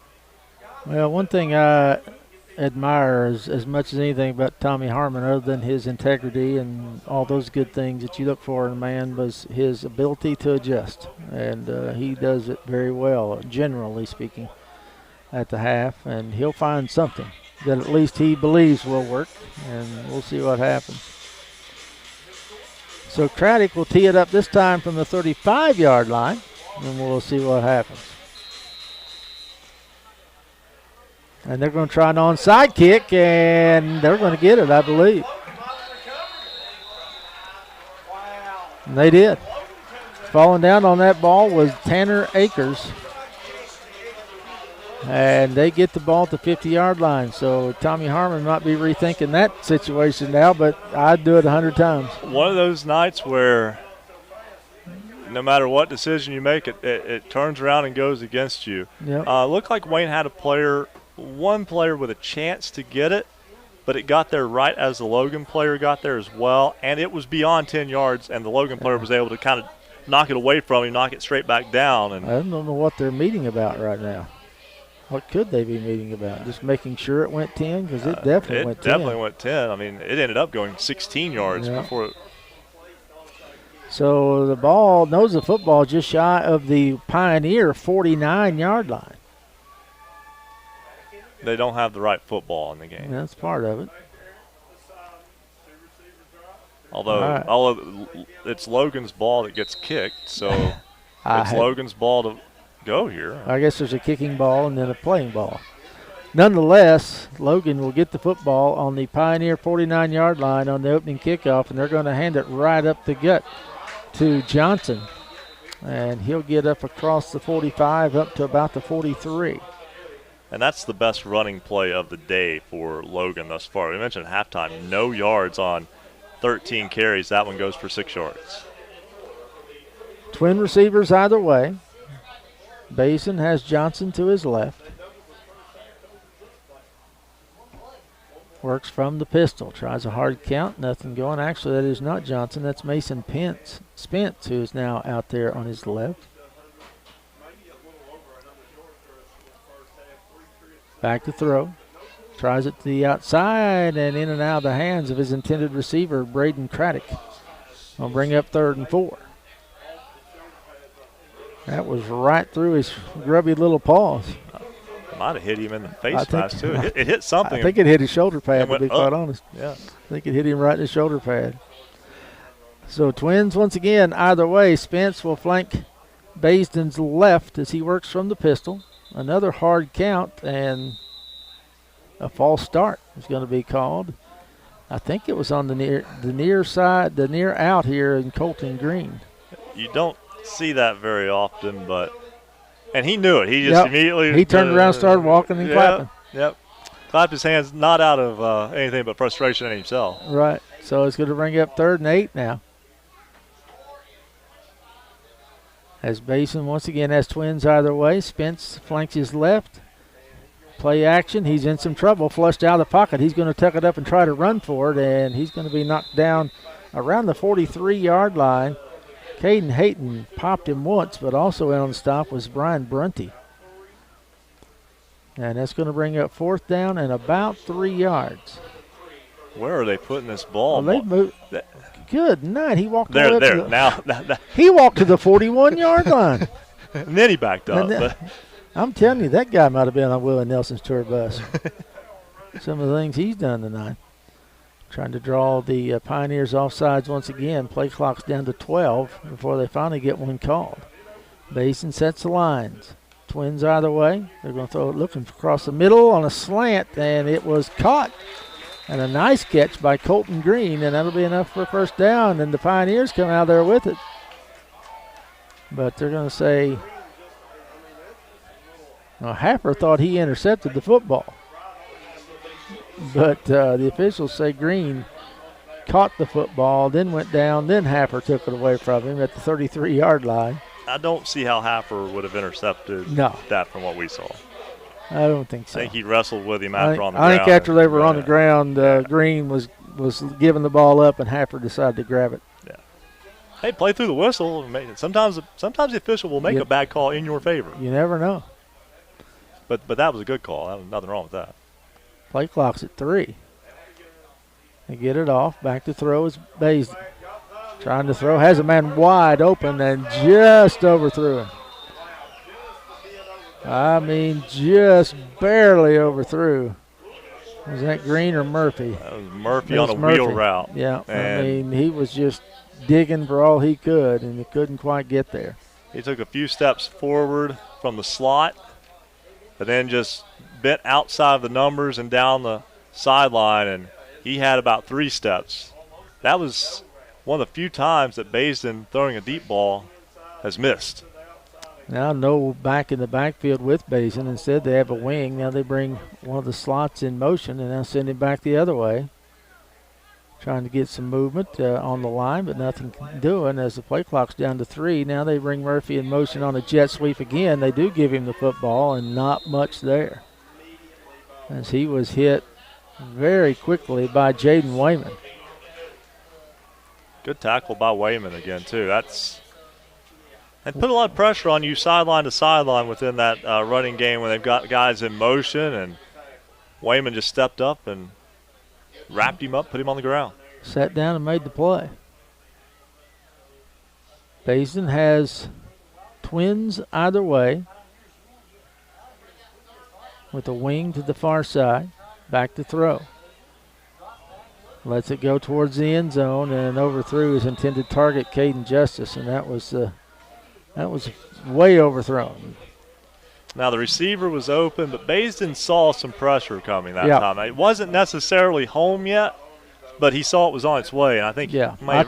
Well, one thing I admire as much as anything about Tommy Harmon, other than his integrity and all those good things that you look for in a man, was his ability to adjust. And he does it very well, generally speaking, at the half. And he'll find something that at least he believes will work, and we'll see what happens. So Craddock will tee it up this time from the 35-yard line, and we'll see what happens. And they're going to try an onside kick, and they're going to get it, I believe. And they did. Falling down on that ball was Tanner Akers. And they get the ball at the 50-yard line. So Tommy Harmon might be rethinking that situation now, but I'd do it 100 times. One of those nights where no matter what decision you make, it turns around and goes against you. Yep. Looked like Wayne had one player with a chance to get it, but it got there right as the Logan player got there as well, and it was beyond 10 yards, and the Logan player was able to kind of knock it away from him, knock it straight back down. And I don't know what they're meeting about right now. What could they be meeting about? Just making sure it went 10? Because it definitely went 10. It definitely went 10. I mean, it ended up going 16 yards before it. So the ball knows the football just shy of the Pioneer 49-yard line. They don't have the right football in the game. That's part of it. Although it's Logan's ball that gets kicked, so it's Logan's ball to go here. I guess there's a kicking ball and then a playing ball. Nonetheless, Logan will get the football on the Pioneer 49-yard line on the opening kickoff, and they're going to hand it right up the gut to Johnson. And he'll get up across the 45 up to about the 43. And that's the best running play of the day for Logan thus far. We mentioned at halftime, no yards on 13 carries. That one goes for 6 yards. Twin receivers either way. Basin has Johnson to his left. Works from the pistol. Tries a hard count. Nothing going. Actually, that is not Johnson. That's Mason Spence, who is now out there on his left. Back to throw. Tries it to the outside and in and out of the hands of his intended receiver, Braden Craddock. Will bring up 3rd and 4. That was right through his grubby little paws. Might have hit him in the face mask, too. It hit something. I think it hit his shoulder pad, to be up. quite honest. Yeah. I think it hit him right in the shoulder pad. So Twins, once again, either way, Spence will flank Basin's left as he works from the pistol. Another hard count, and a false start is going to be called. I think it was on the near out here in Colton Green. You don't see that very often, and he knew it. He just immediately he turned around, started walking and clapping. Yep. Clapped his hands, not out of anything but frustration in himself. Right. So it's going to bring up 3rd and 8 now. As Basin once again has Twins either way. Spence flanks his left. Play action. He's in some trouble. Flushed out of the pocket. He's going to tuck it up and try to run for it, and he's going to be knocked down around the 43-yard line. Caden Hayton popped him once, but also in on the stop was Brian Brunty. And that's going to bring up 4th down and about 3 yards. Where are they putting this ball? Well, they moved. Good night. He walked there. Now. Now. He walked to the 41-yard line. And then he backed up. I'm telling you, that guy might have been on Willie Nelson's tour bus. Some of the things he's done tonight. Trying to draw the Pioneers offsides once again. Play clock's down to 12 before they finally get one called. Basin sets the lines. Twins either way. They're going to throw it looking across the middle on a slant, and it was caught. And a nice catch by Colton Green, and that'll be enough for a 1st down, and the Pioneers come out there with it. But they're going to say, well, Happer thought he intercepted the football. But the officials say Green caught the football, then went down, then Happer took it away from him at the 33-yard line. I don't see how Happer would have intercepted that from what we saw. I don't think so. I think he wrestled with him after on the ground. I think after they were on the ground, Green was giving the ball up, and Happer decided to grab it. Yeah. Hey, play through the whistle. Sometimes the official will make a bad call in your favor. You never know. But that was a good call. Nothing wrong with that. Play clock's at 3. They get it off. Back to throw is Basin. Trying to throw. Has a man wide open and just overthrew him. I mean, just barely overthrew. Was that Green or Murphy? That was Murphy on a wheel route. Yeah, I mean, he was just digging for all he could, and he couldn't quite get there. He took a few steps forward from the slot, but then just bent outside of the numbers and down the sideline, and he had about 3 steps. That was one of the few times that Basin throwing a deep ball has missed. Now no back in the backfield with Basin. Instead they have a wing. Now they bring one of the slots in motion and now send him back the other way. Trying to get some movement on the line, but nothing doing as the play clock's down to 3. Now they bring Murphy in motion on a jet sweep again. They do give him the football and not much there, as he was hit very quickly by Jaden Wayman. Good tackle by Wayman again, too. They put a lot of pressure on you sideline to sideline within that running game when they've got guys in motion, and Wayman just stepped up and wrapped him up, put him on the ground. Sat down and made the play. Basin has Twins either way with a wing to the far side. Back to throw. Lets it go towards the end zone and overthrew his intended target, Caden Justice, and that was way overthrown. Now the receiver was open, but Basin saw some pressure coming that time. It wasn't necessarily home yet, but he saw it was on its way, and I think he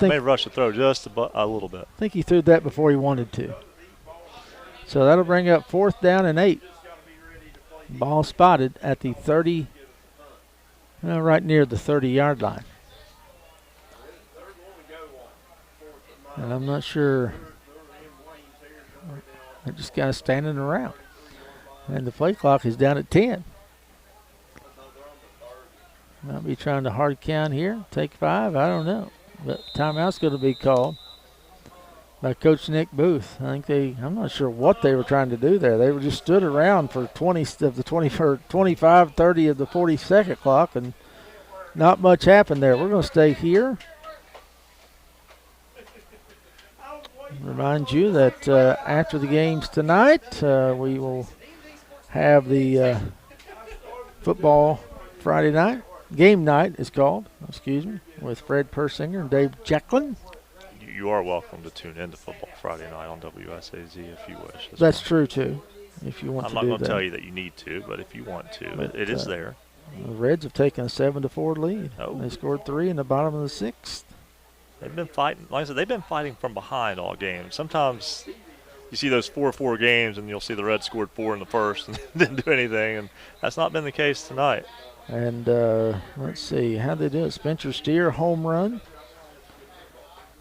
may rush the throw just a little bit. I think he threw that before he wanted to. So that'll bring up 4th down and 8. Ball spotted at the 30, right near the 30-yard line. And I'm not sure. They're just kind of standing around. And the play clock is down at 10. Might be trying to hard count here. Take 5, I don't know. But timeout's going to be called by Coach Nick Booth. I'm not sure what they were trying to do there. They were just stood around for 20 of the 25, 30 of the 40-second clock, and not much happened there. We're going to stay here. Remind you that after the games tonight, we will have the football Friday night. Game night is called, with Fred Persinger and Dave Jacklin. You are welcome to tune in to Football Friday night on WSAZ if you wish. That's true, too, if you want to do that. I'm not going to tell you that you need to, but if you want to, but, it is there. The Reds have taken a 7-4 lead. Oh. They scored 3 in the bottom of the 6th. They've been fighting. Like I said, they've been fighting from behind all game. Sometimes you see those 4-4 games, and you'll see the Reds scored 4 in the first and didn't do anything, and that's not been the case tonight. And let's see, how'd they do it? Spencer Steer, home run.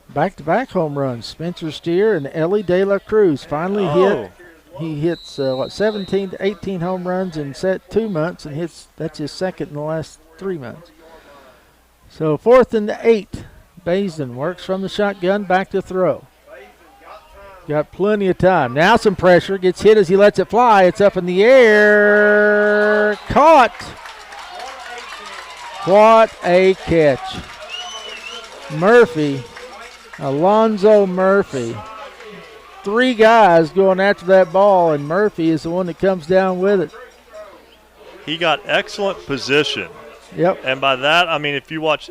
Back-to-back home runs. Spencer Steer and Ellie De La Cruz finally hit. He hits, 17 to 18 home runs in 2 months, and that's his second in the last 3 months. So 4th and 8. Basin works from the shotgun, back to throw. Got plenty of time. Now some pressure. Gets hit as he lets it fly. It's up in the air. Caught. What a catch. Murphy, Alonzo Murphy. 3 guys going after that ball, and Murphy is the one that comes down with it. He got excellent position. Yep. And by that, I mean, if you watch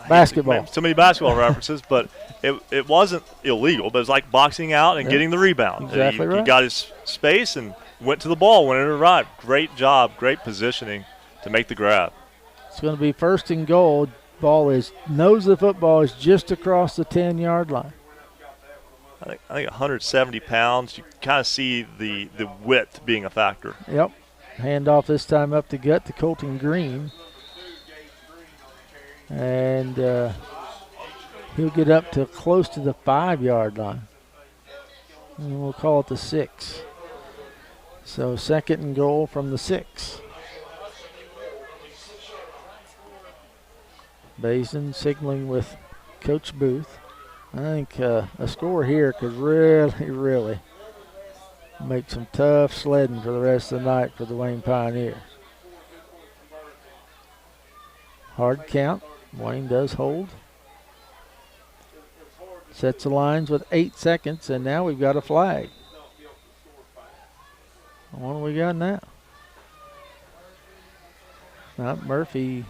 basketball, so many basketball references, but it wasn't illegal, but it was like boxing out and getting the rebound. Exactly right. He got his space and went to the ball when it arrived. Great job, great positioning to make the grab. It's going to be 1st and goal. Nose of the football is just across the 10-yard line. I think 170 pounds. You kind of see the width being a factor. Yep. Handoff this time up the gut to Colton Green. And he'll get up to close to the 5-yard line. And we'll call it the 6. So 2nd and goal from the 6. Basin signaling with Coach Booth. I think a score here could really make some tough sledding for the rest of the night for the Wayne Pioneers. Hard count. Wayne does hold. Sets the lines with 8 seconds, and now we've got a flag. What do we got now? Murphy.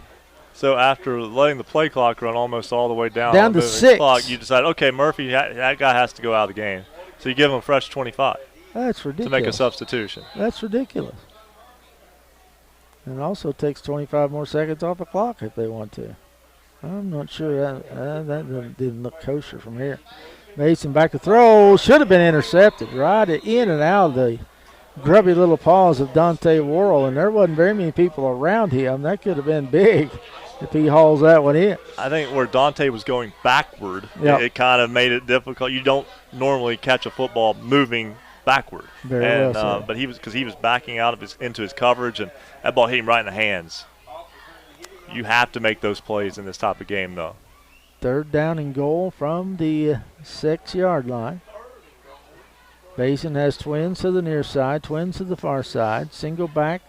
So after letting the play clock run almost all the way down to 6, clock, you decide, okay, Murphy, that guy has to go out of the game. So you give him a fresh 25. That's ridiculous. To make a substitution. That's ridiculous. And it also takes 25 more seconds off the clock if they want to. I'm not sure that didn't look kosher from here. Mason back to throw. Should have been intercepted. Right in and out of the grubby little paws of Dante Worrell, and there wasn't very many people around him. That could have been big if he hauls that one in. I think where Dante was going backward, it kind of made it difficult. You don't normally catch a football moving backward. Very well but he was backing out of into his coverage, and that ball hit him right in the hands. You have to make those plays in this type of game, though. 3rd down and goal from the 6-yard line. Basin has twins to the near side, twins to the far side. Single back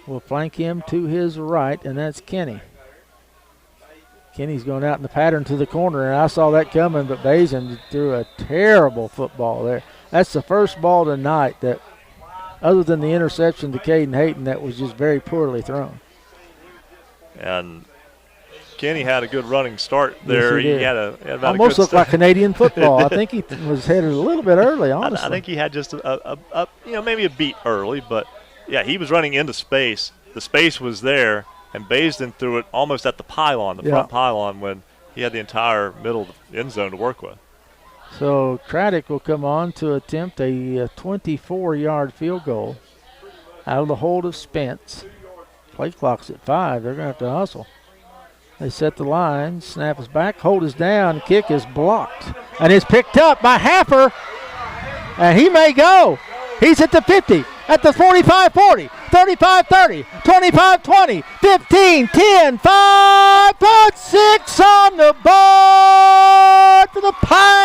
will flank him to his right, and that's Kenny. Kenny's going out in the pattern to the corner, and I saw that coming, but Basin threw a terrible football there. That's the first ball tonight that, other than the interception to Caden Hayton, that was just very poorly thrown. And Kenny had a good running start there. Yes, he had about almost a good looked like Canadian football. I think he was headed a little bit early, honestly. I think he had just maybe a beat early, but yeah, he was running into space. The space was there, and Basin threw it almost at the pylon, the front pylon, when he had the entire middle of the end zone to work with. So Craddock will come on to attempt a 24-yard field goal out of the hold of Spence. Play clock's at 5. They're going to have to hustle. They set the line. Snap is back. Hold is down. Kick is blocked. And it's picked up by Haffer. And he may go. He's at the 50, at the 45-40, 35-30, 25-20, 15, 10, 5, put 6 on the board for the Pioneers.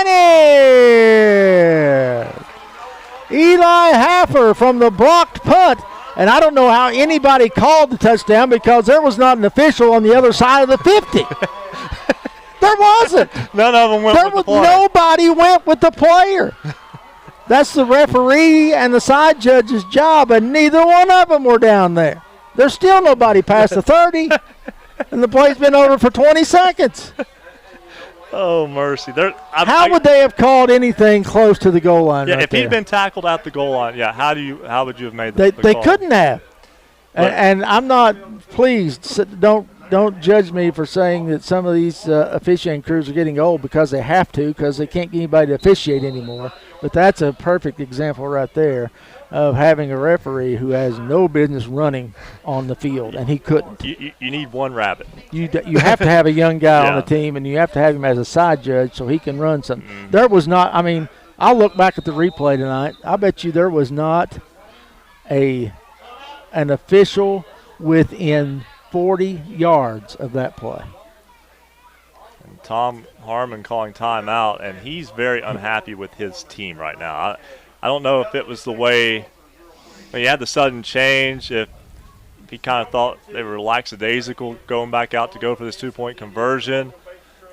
Eli Haffer from the blocked punt. And I don't know how anybody called the touchdown because there was not an official on the other side of the 50. There wasn't. None of them went with the player. Nobody went with the player. That's the referee and the side judge's job, and neither one of them were down there. There's still nobody past the 30, and the play's been over for 20 seconds. Oh, mercy. How would they have called anything close to the goal line? Yeah, right if there? he'd been tackled at the goal line, yeah, how would you have made the They call? couldn't have. And I'm not pleased. Don't judge me for saying that some of these officiating crews are getting old because they have to, because they can't get anybody to officiate anymore. But that's a perfect example right there of having a referee who has no business running on the field, and he couldn't. You need one rabbit. You have to have a young guy Yeah. on the team, and you have to have him as a side judge so he can run something. There was not – I mean, I'll look back at the replay tonight. I bet you there was not an official within 40 yards of that play. And Tom Harmon calling timeout, and he's very unhappy with his team right now. I don't know if it was the way when you had the sudden change, if he kind of thought they were lackadaisical going back out to go for this two-point conversion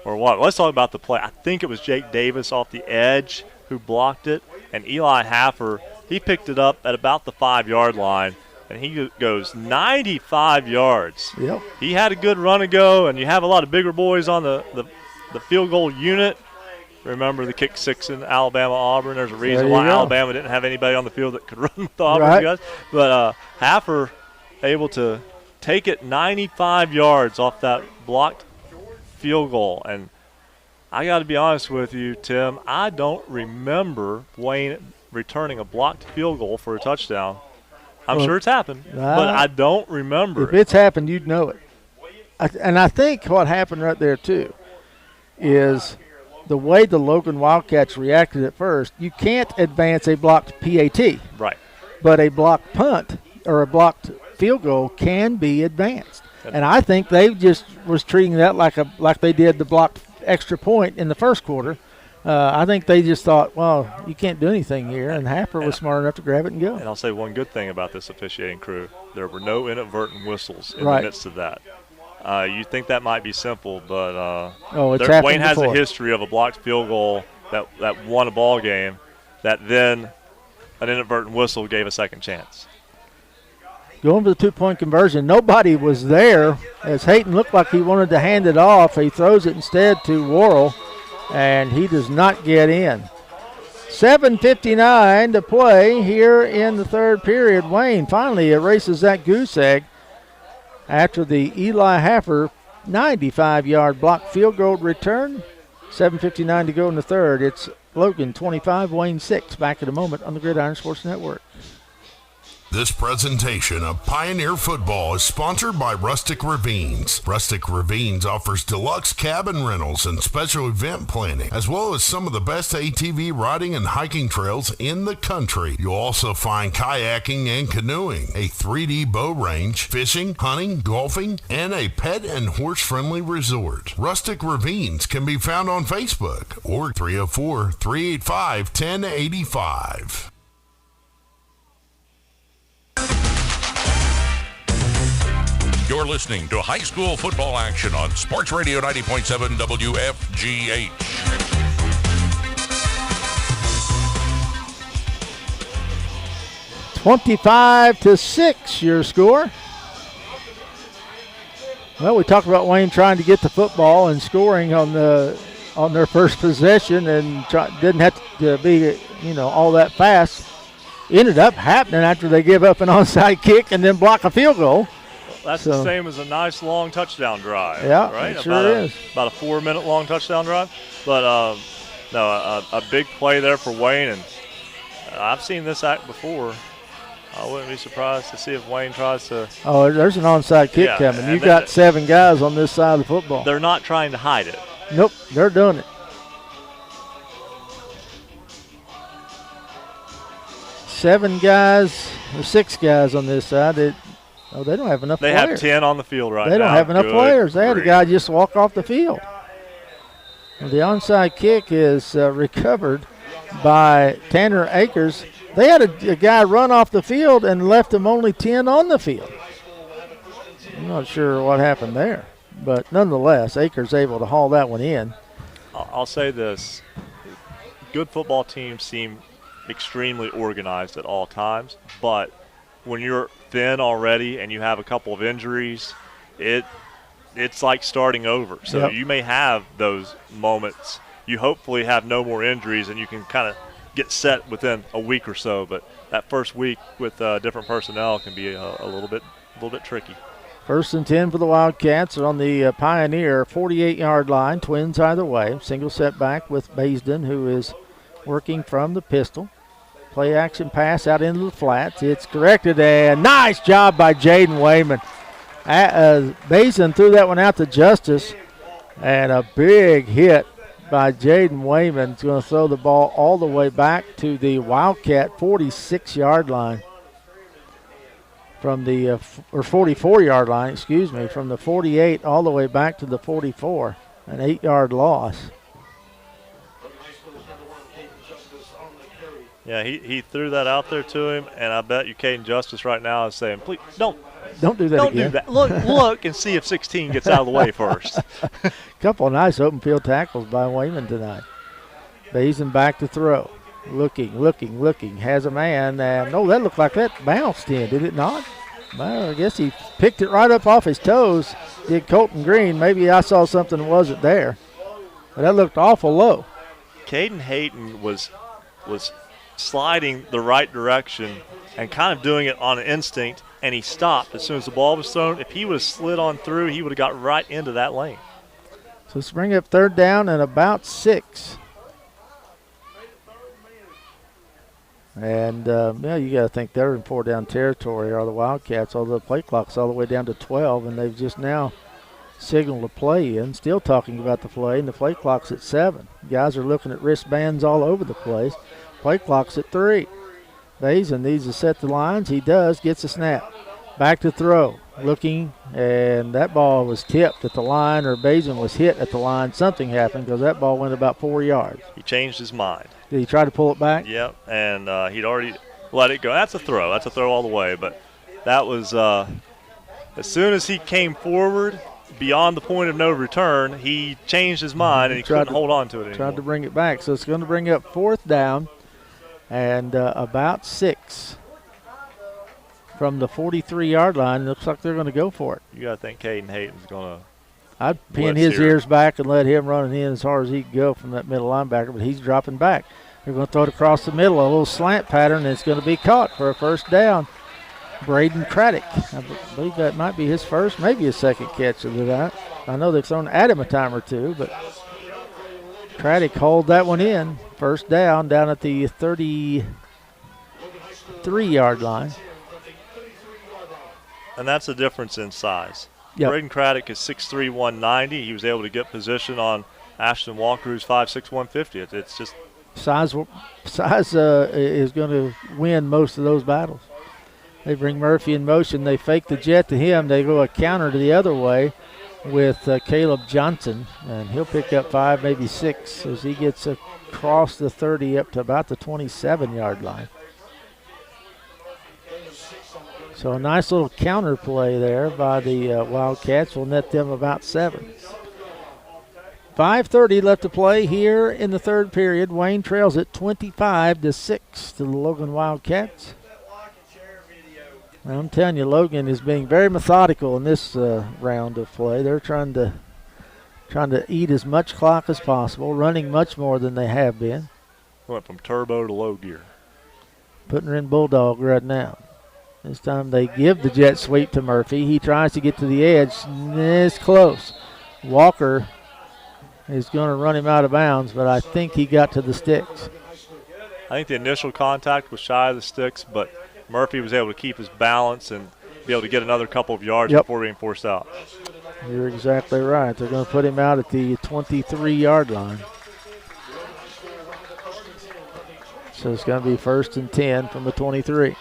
or what. Let's talk about the play. I think it was Jake Davis off the edge who blocked it, and Eli Haffer, he picked it up at about the 5-yard line, and he goes 95 yards. Yep. He had a good run and go, and you have a lot of bigger boys on the field goal unit. Remember the kick six in Alabama-Auburn. There's a reason why Alabama didn't have anybody on the field that could run with the Auburn guys. But Haffer able to take it 95 yards off that blocked field goal. And I got to be honest with you, Tim, I don't remember Wayne returning a blocked field goal for a touchdown. I'm sure it's happened, but I don't remember. If it's happened, you'd know it. And I think what happened right there, too, is – the way the Logan Wildcats reacted at first, you can't advance a blocked PAT. Right. But a blocked punt or a blocked field goal can be advanced. And I think they just was treating that like they did the blocked extra point in the first quarter. I think they just thought, well, you can't do anything here, and Haffer was smart enough to grab it and go. And I'll say one good thing about this officiating crew. There were no inadvertent whistles in Right. the midst of that. You think that might be simple, but it's happened Wayne has before. a history of a blocked field goal that won a ball game that then an inadvertent whistle gave a second chance. Going for the two-point conversion, nobody was there as Hayton looked like he wanted to hand it off. He throws it instead to Worrell, and he does not get in. 7:59 to play here in the third period. Wayne finally erases that goose egg after the Eli Haffer 95-yard block field goal return. 7:59 to go in the third. It's Logan 25, Wayne 6. Back in a moment on the Gridiron Sports Network. This presentation of Pioneer Football is sponsored by Rustic Ravines. Rustic Ravines offers deluxe cabin rentals and special event planning, as well as some of the best ATV riding and hiking trails in the country. You'll also find kayaking and canoeing, a 3D bow range, fishing, hunting, golfing, and a pet and horse-friendly resort. Rustic Ravines can be found on Facebook or 304-385-1085. You're listening to high school football action on Sports Radio 90.7 WFGH. (25-6) your score. Well, we talked about Wayne trying to get the football and scoring on their first possession, and didn't have to be all that fast. Ended up happening after they give up an onside kick and then block a field goal. That's the same as a nice long touchdown drive. Yeah, right? It sure is. About a 4-minute long touchdown drive. But a big play there for Wayne, and I've seen this act before. I wouldn't be surprised to see if Wayne tries to. Oh, there's an onside kick coming. You got 7 guys on this side of the football. They're not trying to hide it. Nope, they're doing it. 6 guys on this side. They don't have enough players. They have 10 on the field right now. They don't have enough players. They had a guy just walk off the field. And the onside kick is recovered by Tanner Akers. They had a guy run off the field and left him only 10 on the field. I'm not sure what happened there. But nonetheless, Akers able to haul that one in. I'll say this. Good football teams seem extremely organized at all times, but when you're thin already and you have a couple of injuries, it's like starting over. So you may have those moments. You hopefully have no more injuries and you can kind of get set within a week or so, but that first week with different personnel can be a little bit tricky. 1st and 10 for the Wildcats on the Pioneer 48-yard line. Twins either way. Single setback with Baisden, who is working from the pistol. Play action pass out into the flats. It's corrected, and nice job by Jaden Wayman. Baisden threw that one out to Justice, and a big hit by Jaden Wayman. It's going to throw the ball all the way back to the Wildcat 46-yard line. From the 44-yard line, excuse me, from the 48 all the way back to the 44, an 8-yard loss. Yeah, he threw that out there to him, and I bet you Caden Justice right now is saying, please, don't do that again. Do that. Look and see if 16 gets out of the way first. Couple of nice open field tackles by Wayman tonight. Basin back to throw. Looking, has a man. No, that looked like that bounced in, did it not? Well, I guess he picked it right up off his toes, did Colton Green. Maybe I saw something that wasn't there. But that looked awful low. Caden Hayton was sliding the right direction and kind of doing it on an instinct, and he stopped as soon as the ball was thrown. If he would have slid on through, he would have got right into that lane. So let's bring up 3rd down and about 6. And, you got to think they're in 4-down territory, are the Wildcats, although the play clock's all the way down to 12, and they've just now signaled a play in. Still talking about the play, and the play clock's at 7. Guys are looking at wristbands all over the place. Play clock's at 3. Basin needs to set the lines. He does, gets a snap. Back to throw. Looking, and that ball was tipped at the line, or Basin was hit at the line. Something happened because that ball went about 4 yards. He changed his mind. Did he try to pull it back? Yep, and he'd already let it go. That's a throw. That's a throw all the way. But that was as soon as he came forward beyond the point of no return, he changed his mind, and he couldn't hold on to it anymore. Tried to bring it back. So it's going to bring up 4th down and about 6 from the 43-yard line. Looks like they're going to go for it. You got to think Caden Hayton's going to. I'd pin his ears back and let him run it in as hard as he can go from that middle linebacker, but he's dropping back. They're going to throw it across the middle, a little slant pattern, and it's going to be caught for a 1st down. Braden Craddock. I believe that might be his first, maybe his second catch of the night. I know they've thrown at him a time or two, but Craddock hauled that one in. 1st down at the 33-yard line. And that's the difference in size. Yep. Braden Craddock is 6'3", 190. He was able to get position on Ashton Walker, who's 5'6", 150. It's just size is going to win most of those battles. They bring Murphy in motion. They fake the jet to him. They go a counter to the other way with Caleb Johnson, and he'll pick up 5, maybe 6 as he gets across the 30 up to about the 27-yard line. So a nice little counter play there by the Wildcats will net them about 7. 5:30 left to play here in the 3rd period. Wayne trails at 25-6 to the Logan Wildcats. I'm telling you, Logan is being very methodical in this round of play. They're trying to eat as much clock as possible, running much more than they have been. Went from turbo to low gear. Putting her in bulldog right now. This time they give the jet sweep to Murphy. He tries to get to the edge. It's close. Walker is going to run him out of bounds, but I think he got to the sticks. I think the initial contact was shy of the sticks, but Murphy was able to keep his balance and be able to get another couple of yards before being forced out. You're exactly right. They're going to put him out at the 23-yard line. So it's going to be 1st and 10 from the 23.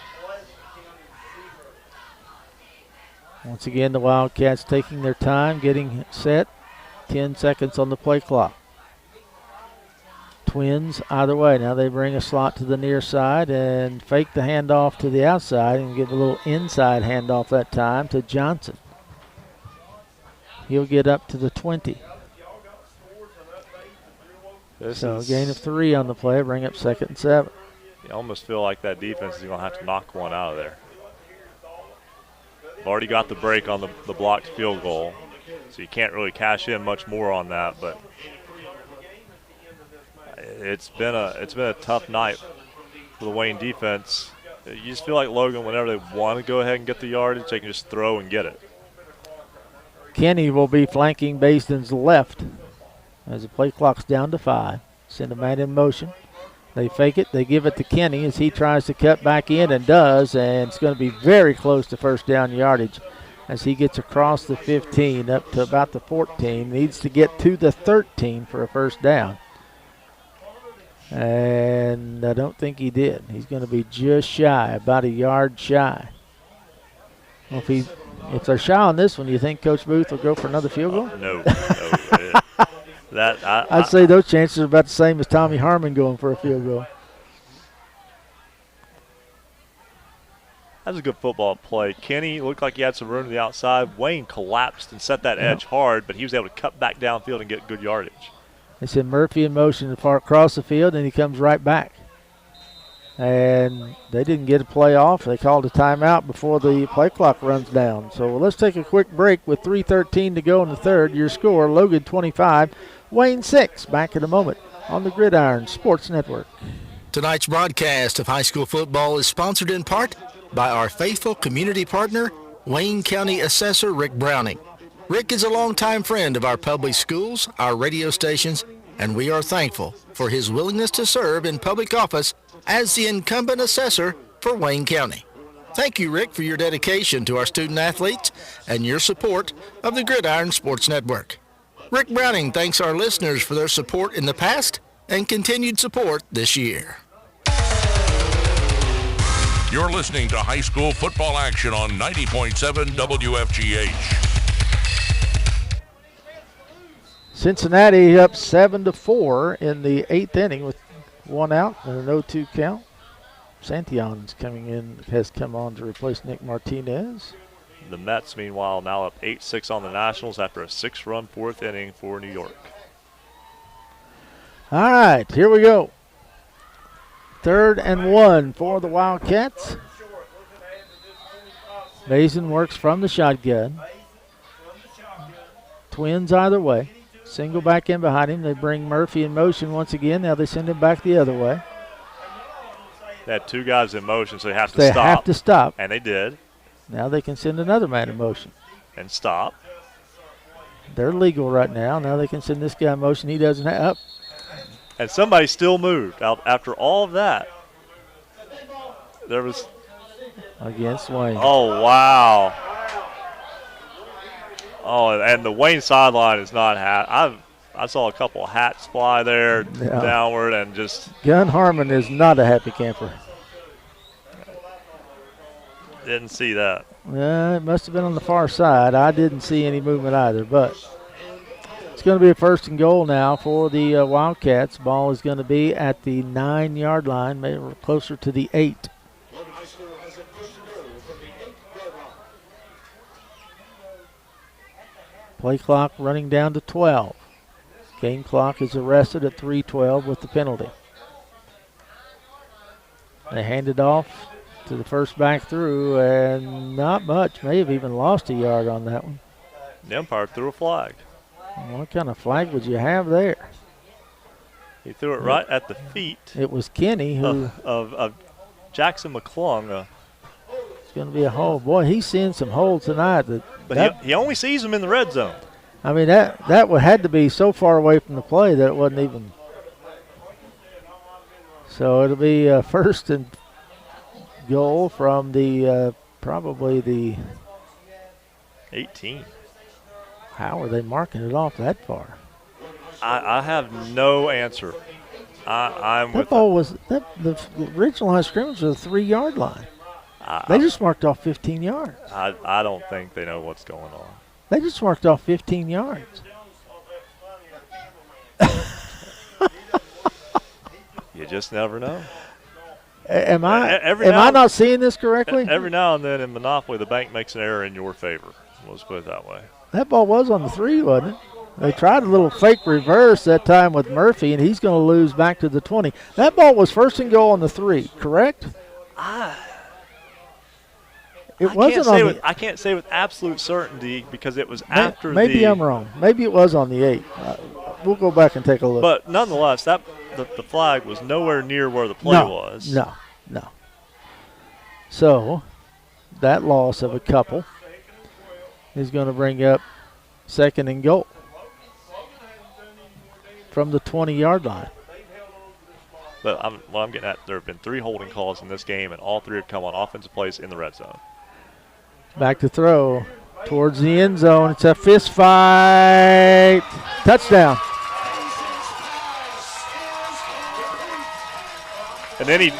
Once again, the Wildcats taking their time, getting set. 10 seconds on the play clock. Twins either way. Now they bring a slot to the near side and fake the handoff to the outside and give a little inside handoff that time to Johnson. He'll get up to the 20. So a gain of 3 on the play, bring up 2nd and 7. You almost feel like that defense is going to have to knock one out of there. Already got the break on the blocked field goal, so you can't really cash in much more on that. But it's been a tough night for the Wayne defense. You just feel like Logan, whenever they want to go ahead and get the yardage, they can just throw and get it. Kenny will be flanking Basden's left as the play clock's down to 5. Send a man in motion. They fake it. They give it to Kenny as he tries to cut back in and does, and it's going to be very close to first down yardage as he gets across the 15 up to about the 14. Needs to get to the 13 for a first down. And I don't think he did. He's going to be just shy, about a yard shy. Well, if they're shy on this one, you think Coach Booth will go for another field goal? No. I'd say those chances are about the same as Tommy Harmon going for a field goal. That was a good football play. Kenny looked like he had some room to the outside. Wayne collapsed and set that edge hard, but he was able to cut back downfield and get good yardage. They send Murphy in motion far across the field, and he comes right back. And they didn't get a play off. They called a timeout before the play clock runs down. So let's take a quick break with 3:13 to go in the third. Your score, Logan 25, Wayne 6. Back in a moment on the Gridiron Sports Network. Tonight's broadcast of high school football is sponsored in part by our faithful community partner, Wayne County Assessor Rick Browning. Rick is a longtime friend of our public schools, our radio stations, and we are thankful for his willingness to serve in public office as the incumbent assessor for Wayne County. Thank you, Rick, for your dedication to our student athletes and your support of the Gridiron Sports Network. Rick Browning thanks our listeners for their support in the past and continued support this year. You're listening to high school football action on 90.7 WFGH. Cincinnati up 7-4 in the 8th inning with 1 out and an 0-2 count. Santion's has come on to replace Nick Martinez. The Mets, meanwhile, now up 8-6 on the Nationals after a 6-run 4th inning for New York. All right, here we go. 3rd and 1 for the Wildcats. Mason works from the shotgun. Twins either way. Single back in behind him. They bring Murphy in motion once again. Now they send him back the other way. They had 2 guys in motion, so they have to They stop. have to stop. And they did. Now they can send another man in motion. And stop. They're legal right now. Now they can send this guy in motion. He doesn't have up. And somebody still moved. After all of that, there was. Against Wayne. Oh, wow. Oh, and the Wayne sideline is not hat. I saw a couple of hats fly there downward and just. Gun Harmon is not a happy camper. Didn't see that. It must have been on the far side. I didn't see any movement either, but it's going to be a 1st and goal now for the Wildcats. Ball is going to be at the 9-yard line, maybe closer to the 8. Play clock running down to 12. Game clock is arrested at 3:12 with the penalty. They hand it off to the first back through, and not much. May have even lost a yard on that one. The umpire threw a flag. What kind of flag would you have there? He threw it right at the feet. It was Kenny who of Jackson McClung. It's going to be a hole. Boy, he's seeing some holes tonight. But he only sees them in the red zone. I mean, that had to be so far away from the play that it wasn't even. So it'll be a 1st and goal from the probably the 18. How are they marking it off that far? I have no answer. I'm That with ball was the original line of scrimmage was the 3-yard line. They just marked off 15 yards. I don't think they know what's going on. They just marked off 15 yards. You just never know. Am I not seeing this correctly? Every now and then in Monopoly, the bank makes an error in your favor. Let's put it that way. That ball was on the 3, wasn't it? They tried a little fake reverse that time with Murphy, and he's going to lose back to the 20. That ball was first and goal on the 3, correct? I can't say with absolute certainty because it was after maybe I'm wrong. Maybe it was on the 8. We'll go back and take a look. But nonetheless, the flag was nowhere near where the play was. No. So that loss of a couple is going to bring up second and goal from the 20-yard line. But what I'm getting at, there have been 3 holding calls in this game, and all 3 have come on offensive plays in the red zone. Back to throw towards the end zone. It's a fist fight. Touchdown. And then he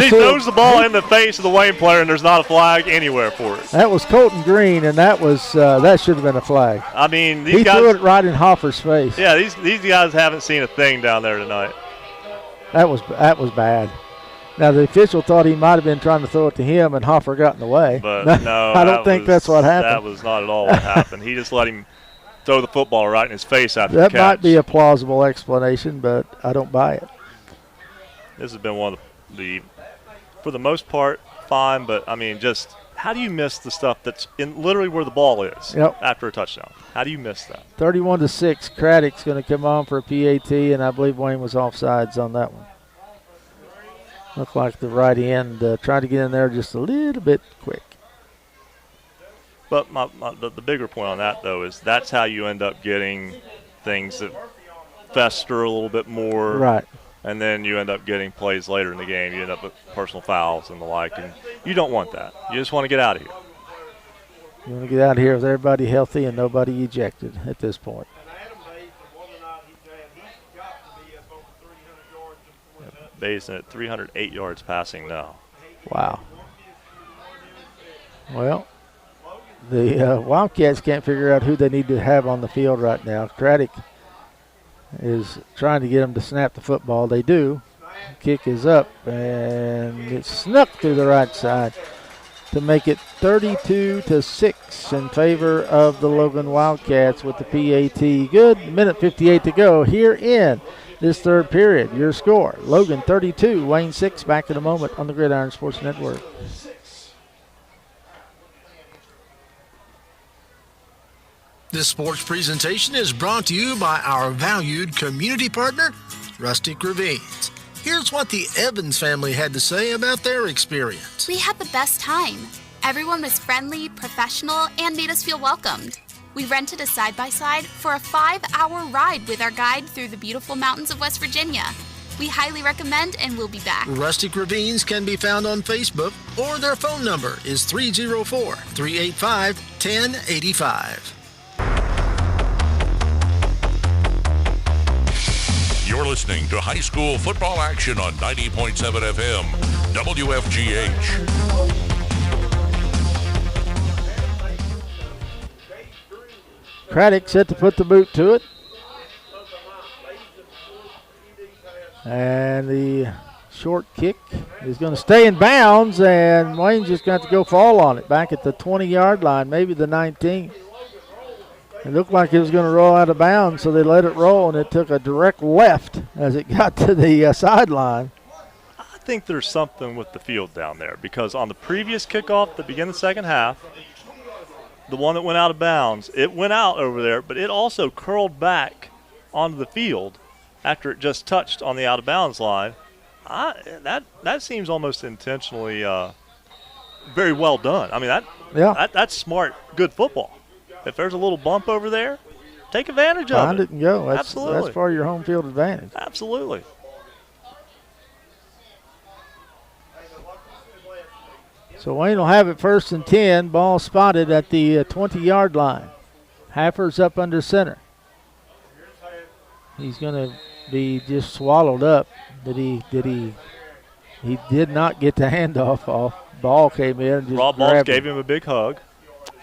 throws the ball in the face of the Wayne player, and there's not a flag anywhere for it. That was Colton Green, and that should have been a flag. I mean, he threw it right in Hoffer's face. Yeah, these guys haven't seen a thing down there tonight. That was bad. Now, the official thought he might have been trying to throw it to him, and Hoffer got in the way. But no, I don't think that's what happened. That was not at all what happened. He just let him throw the football right in his face after the catch. That might be a plausible explanation, but I don't buy it. This has been one of the for the most part, fine. But, I mean, just how do you miss the stuff that's in literally where the ball is after a touchdown? How do you miss that? 31-6, Craddock's going to come on for a PAT, and I believe Wayne was offsides on that one. Looked like the right end tried to get in there just a little bit quick. But the bigger point on that, though, is that's how you end up getting things that fester a little bit more. Right. And then you end up getting plays later in the game. You end up with personal fouls and the like, and you don't want that. You just want to get out of here. You want to get out of here with everybody healthy and nobody ejected at this point. Bay's at 308 yards passing now. Wow. Well, the Wildcats can't figure out who they need to have on the field right now. Craddock is trying to get them to snap the football. They do. Kick is up, and it's snuck through the right side to make it 32-6 in favor of the Logan Wildcats with the PAT. Good, minute 58 to go here in this third period. Your score, Logan 32, Wayne 6. Back in a moment on the Gridiron Sports Network. This sports presentation is brought to you by our valued community partner, Rustic Ravines. Here's what the Evans family had to say about their experience. We had the best time. Everyone was friendly, professional, and made us feel welcomed. We rented a side-by-side for a 5-hour ride with our guide through the beautiful mountains of West Virginia. We highly recommend, and we'll be back. Rustic Ravines can be found on Facebook, or their phone number is 304-385-1085. You're listening to high school football action on 90.7 FM, WFGH. Craddock set to put the boot to it. And the short kick is going to stay in bounds, and Wayne's just going to have to go fall on it back at the 20-yard line, maybe the 19. It looked like it was going to roll out of bounds, so they let it roll, and it took a direct left as it got to the sideline. I think there's something with the field down there because on the previous kickoff that began the second half, the one that went out of bounds, it went out over there, but it also curled back onto the field after it just touched on the out-of-bounds line. That seems almost intentionally very well done. I mean, that's smart, good football. If there's a little bump over there, take advantage of it. Find it and go. Absolutely. That's part of your home field advantage. Absolutely. So Wayne will have it 1st and 10. Ball spotted at the 20-yard line. Haffer's up under center. He's going to be just swallowed up. He did not get the handoff off. Ball came in and just Rob Moss grabbed gave him a big hug.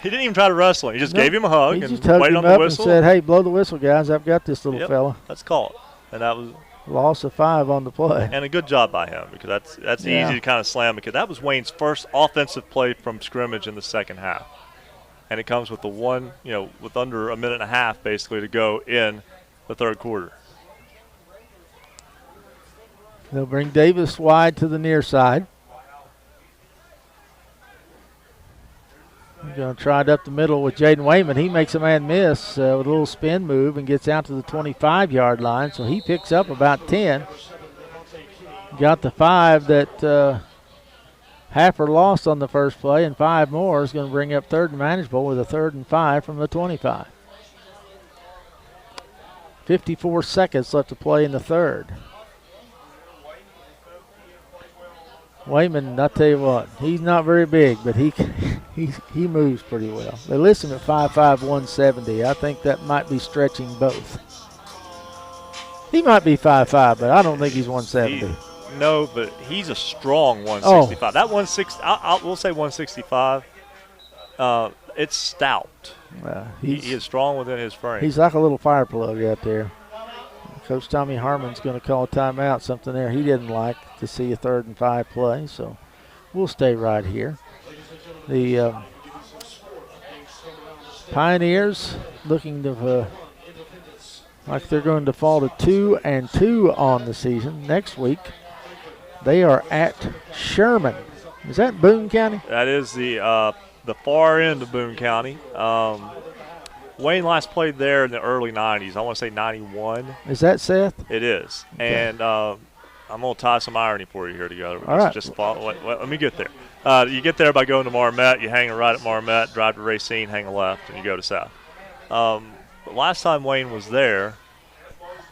He didn't even try to wrestle him. He just gave him a hug he and just hugged waited him on the up whistle. and said, "Hey, blow the whistle, guys. I've got this little fella." That's called. And that was loss of 5 on the play. And a good job by him, because that's easy to kind of slam, because that was Wayne's first offensive play from scrimmage in the second half. And it comes with with under a minute and a half basically to go in the third quarter. They'll bring Davis wide to the near side. He's going to try it up the middle with Jaden Wayman. He makes a man miss with a little spin move and gets out to the 25-yard line, so he picks up about 10. Got the 5 that Haffer lost on the first play, and 5 more is going to bring up third and manageable with a 3rd and 5 from the 25. 54 seconds left to play in the third. Wayman, I tell you what, he's not very big, but he moves pretty well. They list him at 5'5", 170. I think that might be stretching both. He might be 5'5", but I don't think he's 170. No, but he's a strong 165. Oh. That 160, we'll say 165. It's stout. He is strong within his frame. He's like a little fire plug out there. Coach Tommy Harmon's going to call a timeout, something there he didn't like to see a 3rd and 5 play, so we'll stay right here. The Pioneers looking to like they're going to fall to 2-2 on the season. Next week, they are at Sherman. Is that Boone County? That is the far end of Boone County. Wayne last played there in the early 90s. I want to say 91. Is that Seth? It is. Okay. And I'm going to tie some irony for you here together. All right. Just let me get there. You get there by going to Marmette. You hang a right at Marmette, drive to Racine, hang a left, and you go to South. But last time Wayne was there,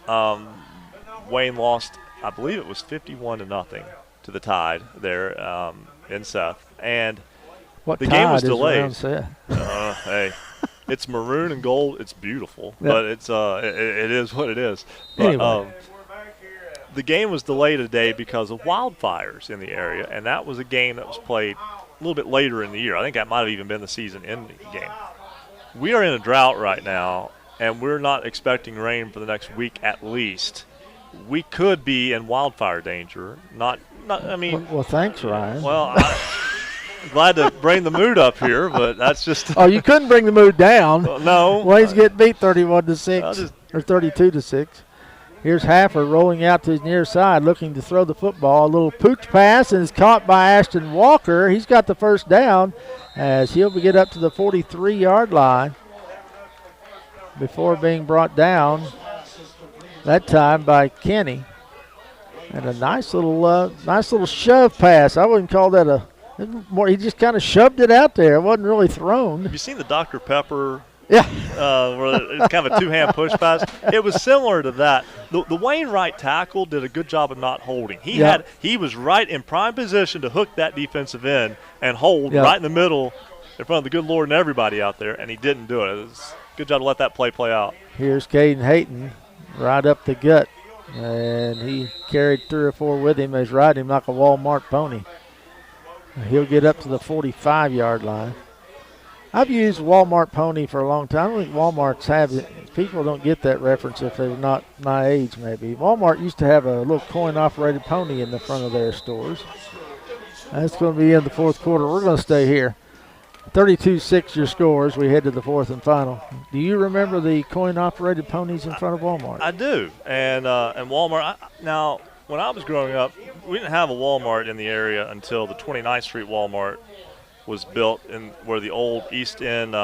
Wayne lost, I believe it was 51-0 to the Tide there in South. And the game was delayed. Hey. It's maroon and gold. It's beautiful, but it's it is what it is. But, anyway. The game was delayed a day because of wildfires in the area, and that was a game that was played a little bit later in the year. I think that might have even been the season-ending game. We are in a drought right now, and we're not expecting rain for the next week at least. We could be in wildfire danger. Well, thanks, Ryan. Well, glad to bring the mood up here, but that's just. Oh, you couldn't bring the mood down. No. Wayne's getting beat 31-6 or 32-6. Here's Haffer rolling out to his near side, looking to throw the football. A little pooch pass, and is caught by Ashton Walker. He's got the first down as he'll get up to the 43-yard line before being brought down that time by Kenny. And a nice little shove pass. I wouldn't call that he just kind of shoved it out there. It wasn't really thrown. Have you seen the Dr. Pepper? Yeah. Where it's kind of a two-hand push pass. It was similar to that. The Wayne right tackle did a good job of not holding. He was right in prime position to hook that defensive end and hold right in the middle in front of the good Lord and everybody out there, and he didn't do it. It was a good job to let that play out. Here's Caden Hayton right up the gut, and he carried 3 or 4 with him. He's riding him like a Walmart pony. He'll get up to the 45-yard line. I've used Walmart pony for a long time. I don't think Walmarts have it. People don't get that reference if they're not my age, maybe. Walmart used to have a little coin-operated pony in the front of their stores. That's going to be in the fourth quarter. We're going to stay here. 32-6 your scores. We head to the fourth and final. Do you remember the coin-operated ponies in front of Walmart? I do. And Walmart, now, when I was growing up, we didn't have a Walmart in the area until the 29th Street Walmart was built in where the old East End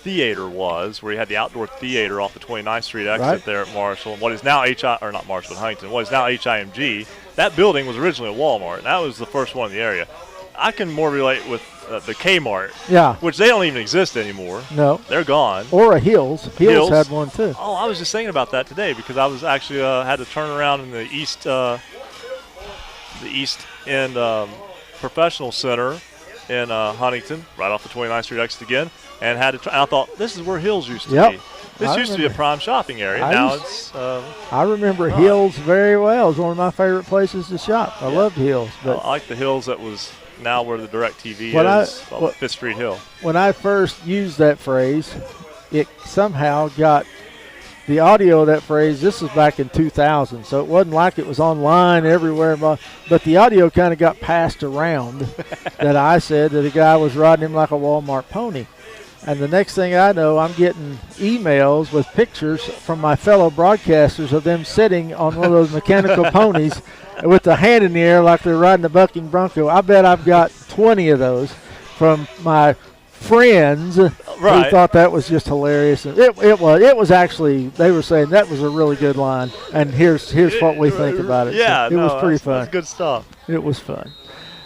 theater was, where you had the outdoor theater off the 29th Street exit there at Marshall. And what is now Huntington, what is now HIMG, that building was originally a Walmart, and that was the first one in the area. I can more relate with the Kmart, which they don't even exist anymore. No. They're gone. Or a Hills. Hills had one too. Oh, I was just thinking about that today because I was actually had to turn around in the East End Professional Center in Huntington, right off the 29th Street exit again, and had to. I thought this is where Hills used to be. This used to be a prime shopping area. Now it's. I remember Hills very well. It was one of my favorite places to shop. I loved Hills. But I like the Hills that was now where the DirecTV is, on Fifth Street Hill. When I first used that phrase, it somehow got the audio of that phrase. This was back in 2000, so it wasn't like it was online everywhere. But the audio kind of got passed around that I said that a guy was riding him like a Walmart pony. And the next thing I know, I'm getting emails with pictures from my fellow broadcasters of them sitting on one of those mechanical ponies with the hand in the air like they're riding a bucking bronco. I bet I've got 20 of those from my friends who thought that was just hilarious. And it was actually, they were saying that was a really good line, and here's what we think about it. Yeah, so it was pretty fun. That's good stuff. It was fun.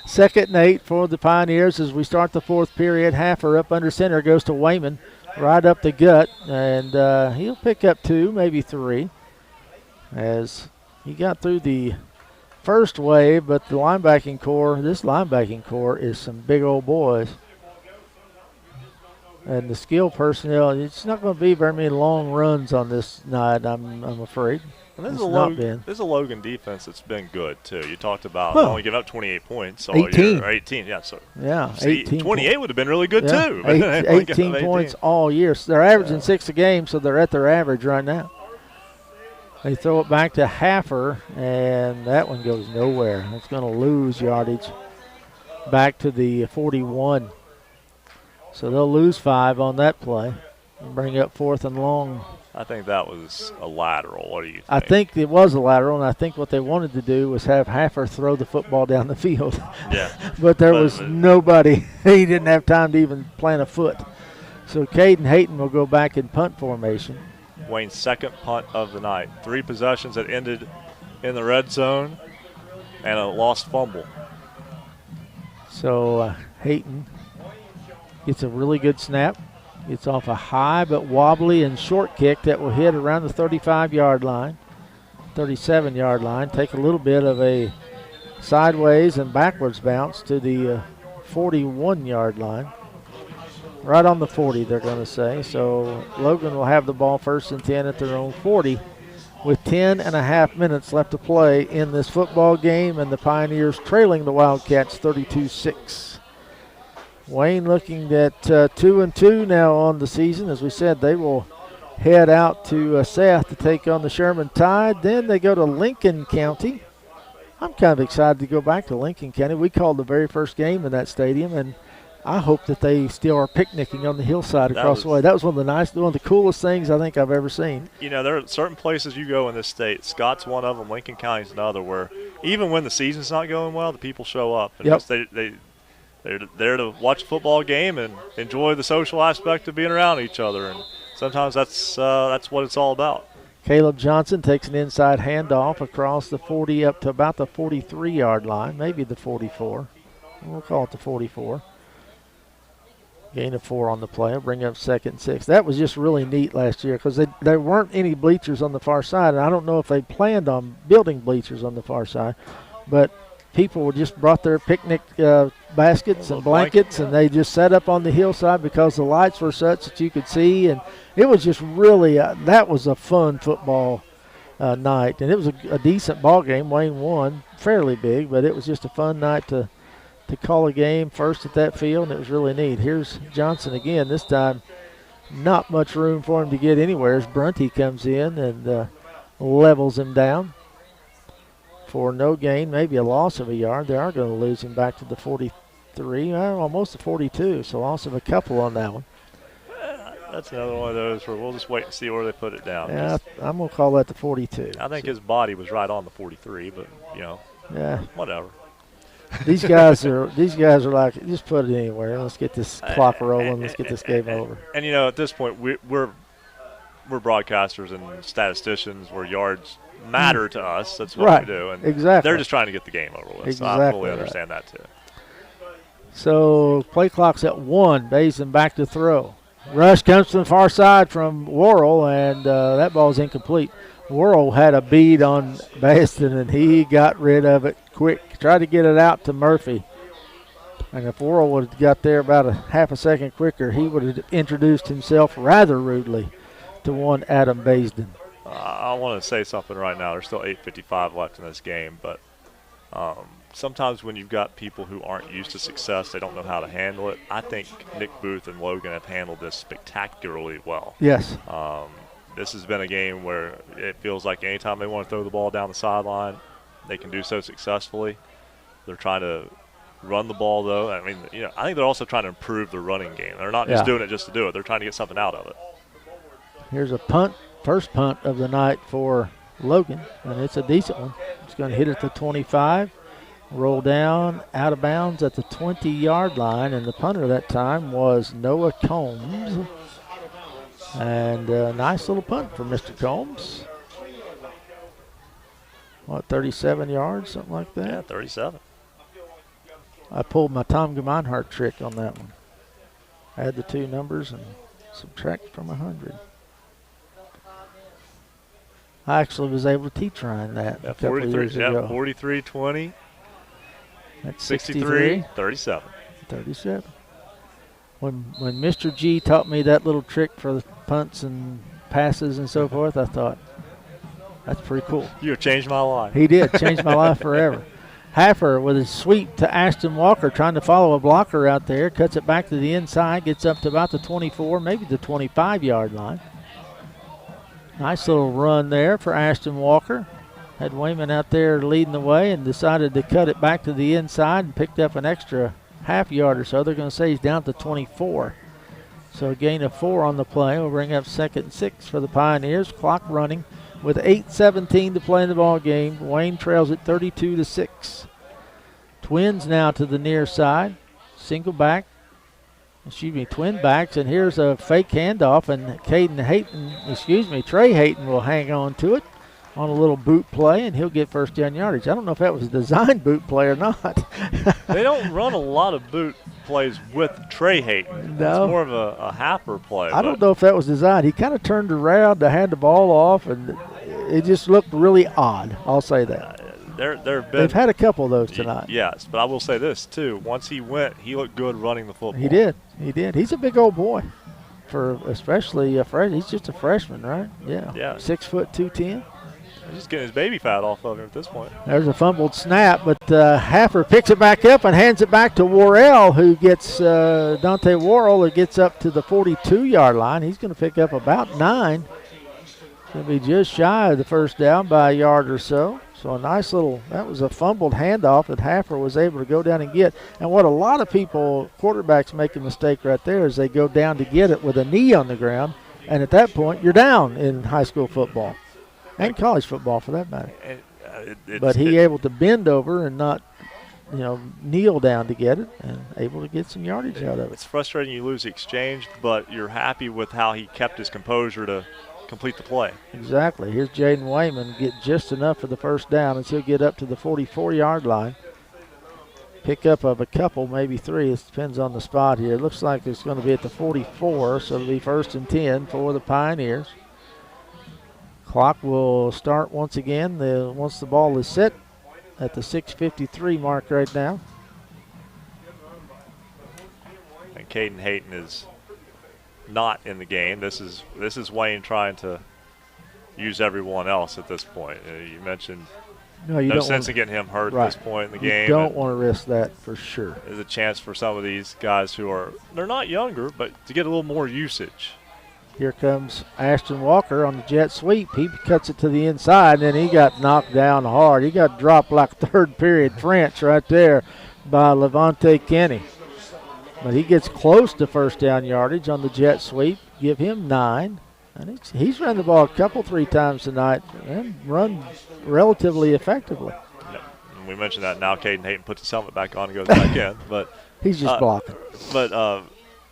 2nd and 8 for the Pioneers as we start the 4th period. Haffer up under center, goes to Wayman, right up the gut, and he'll pick up 2, maybe 3, as he got through the first wave. But the linebacking core is some big old boys. And the skill personnel, it's not going to be very many long runs on this night, I'm afraid. And this is a Logan defense that's been good, too. You talked about only giving up 28 points all 18. year. 18, yeah. So, yeah, see, 18 28 would have been really good, too. 18 points all year. So they're averaging 6 a game, so they're at their average right now. They throw it back to Haffer, and that one goes nowhere. It's going to lose yardage back to the 41. So they'll lose 5 on that play and bring up 4th and long. I think that was a lateral. What do you think? I think it was a lateral, and I think what they wanted to do was have Haffer throw the football down the field. Yeah. But there was nobody. He didn't have time to even plant a foot. So Caden Hayton will go back in punt formation. Wayne's 2nd punt of the night. 3 possessions that ended in the red zone and a lost fumble. So Hayton gets a really good snap. Gets off a high but wobbly and short kick that will hit around the 35-yard line, 37-yard line. Take a little bit of a sideways and backwards bounce to the 41-yard line. Right on the 40, they're going to say. So Logan will have the ball 1st and 10 at their own 40 with 10 and a half minutes left to play in this football game, and the Pioneers trailing the Wildcats 32-6. Wayne looking at 2-2 now on the season. As we said, they will head out to South to take on the Sherman Tide. Then they go to Lincoln County. I'm kind of excited to go back to Lincoln County. We called the very first game in that stadium, and I hope that they still are picnicking on the hillside across the way. That was one of the coolest things I think I've ever seen. You know, there are certain places you go in this state. Scott's one of them. Lincoln County's another, where even when the season's not going well, the people show up. And they're there to watch a football game and enjoy the social aspect of being around each other. And sometimes that's what it's all about. Caleb Johnson takes an inside handoff across the 40 up to about the 43-yard line, maybe the 44. We'll call it the 44. Gain of 4 on the play. Bring up 2nd and 6. That was just really neat last year because there weren't any bleachers on the far side, and I don't know if they planned on building bleachers on the far side, but people just brought their picnic baskets and blankets, and they just sat up on the hillside because the lights were such that you could see, and it was just really that was a fun football night, and it was a decent ball game. Wayne won fairly big, but it was just a fun night to call a game first at that field, and it was really neat. Here's Johnson again. This time not much room for him to get anywhere as Brunty comes in and levels him down for no gain, maybe a loss of a yard. They are going to lose him back to the 43, almost the 42, so loss of a couple on that one. That's another one of those where we'll just wait and see where they put it down. Yeah, I'm going to call that the 42. I think his body was right on the 43, but, yeah, whatever. These guys are like, just put it anywhere. Let's get this clock rolling. Let's get this game over. And at this point, we're broadcasters and statisticians where yards matter to us. That's what we do. And exactly. They're just trying to get the game over with. Exactly. So I fully understand that too. So play clock's at 1. Basin back to throw. Rush comes from the far side from Worrell, and that ball's incomplete. Worrell had a bead on Baston, and he got rid of it quick. Tried to get it out to Murphy. And if Worrell would have got there about a half a second quicker, he would have introduced himself rather rudely 8-1 Adam Baisden. I want to say something right now. There's still 8:55 left in this game, but sometimes when you've got people who aren't used to success, they don't know how to handle it. I think Nick Booth and Logan have handled this spectacularly well. Yes. This has been a game where it feels like anytime they want to throw the ball down the sideline, they can do so successfully. They're trying to run the ball, though. I mean, I think they're also trying to improve the running game. They're not just doing it just to do it. They're trying to get something out of it. Here's a punt, first punt of the night for Logan, and it's a decent one. It's going to hit at the 25, roll down, out of bounds at the 20-yard line, and the punter that time was Noah Combs. And a nice little punt for Mr. Combs. 37 yards, something like that? Yeah, 37. I pulled my Tom Gemeinhardt trick on that one. Add the two numbers and subtract from 100. I actually was able to teach Ryan that a couple of years ago. 43-20. That's 63, 37. 37. When Mr. G taught me that little trick for the punts and passes and so forth, I thought, that's pretty cool. You have changed my life. He did. Changed my life forever. Haffer with his sweep to Ashton Walker, trying to follow a blocker out there. Cuts it back to the inside, gets up to about the 24, maybe the 25-yard line. Nice little run there for Ashton Walker. Had Wayman out there leading the way and decided to cut it back to the inside and picked up an extra half yard or so. They're going to say he's down to 24. So a gain of 4 on the play will bring up 2nd and 6 for the Pioneers. Clock running with 8:17 to play in the ball game. Wayne trails at 32-6. Twins now to the near side. Twin backs, and here's a fake handoff, and Trey Hayton will hang on to it on a little boot play, and he'll get first down yardage. I don't know if that was a designed boot play or not. They don't run a lot of boot plays with Trey Hayton. No. It's more of a Haffer play. I don't know if that was designed. He kind of turned around to hand the ball off, and it just looked really odd. I'll say that. They've had a couple of those tonight. Yes, but I will say this, too. Once he went, he looked good running the football. He did. He's a big old boy, for especially a freshman. He's just a freshman, right? Yeah. 6 foot 210. He's just getting his baby fat off of him at this point. There's a fumbled snap, but Haffer picks it back up and hands it back to Worrell, who gets Dante Worrell, who gets up to the 42-yard line. He's going to pick up about 9. Going to be just shy of the first down by a yard or so. So a nice that was a fumbled handoff that Haffer was able to go down and get. And what a lot of quarterbacks make a mistake right there is they go down to get it with a knee on the ground, and at that point you're down in high school football. And college football, for that matter. But he able to bend over and not, kneel down to get it, and able to get some yardage out of it. It's frustrating you lose the exchange, but you're happy with how he kept his composure to complete the play. Exactly. Here's Jaden Wayman, get just enough for the first down as he'll get up to the 44-yard line. Pick up of a couple, maybe 3. It depends on the spot here. It looks like it's going to be at the 44, so it'll be 1st and 10 for the Pioneers. Clock will start once again once the ball is set at the 6:53 mark right now. And Caden Hayton is not in the game. This is Wayne trying to use everyone else at this point. You mentioned no sense in getting him hurt at this point in the game. You don't want to risk that for sure. There's a chance for some of these guys they're not younger, but to get a little more usage. Here comes Ashton Walker on the jet sweep. He cuts it to the inside, and then he got knocked down hard. He got dropped like third period French right there by Levante Kenny. But he gets close to first down yardage on the jet sweep. Give him 9. And he's run the ball 3 times tonight and run relatively effectively. Yep. And we mentioned that now Caden Hayton puts his helmet back on and goes back in. But he's just blocking. But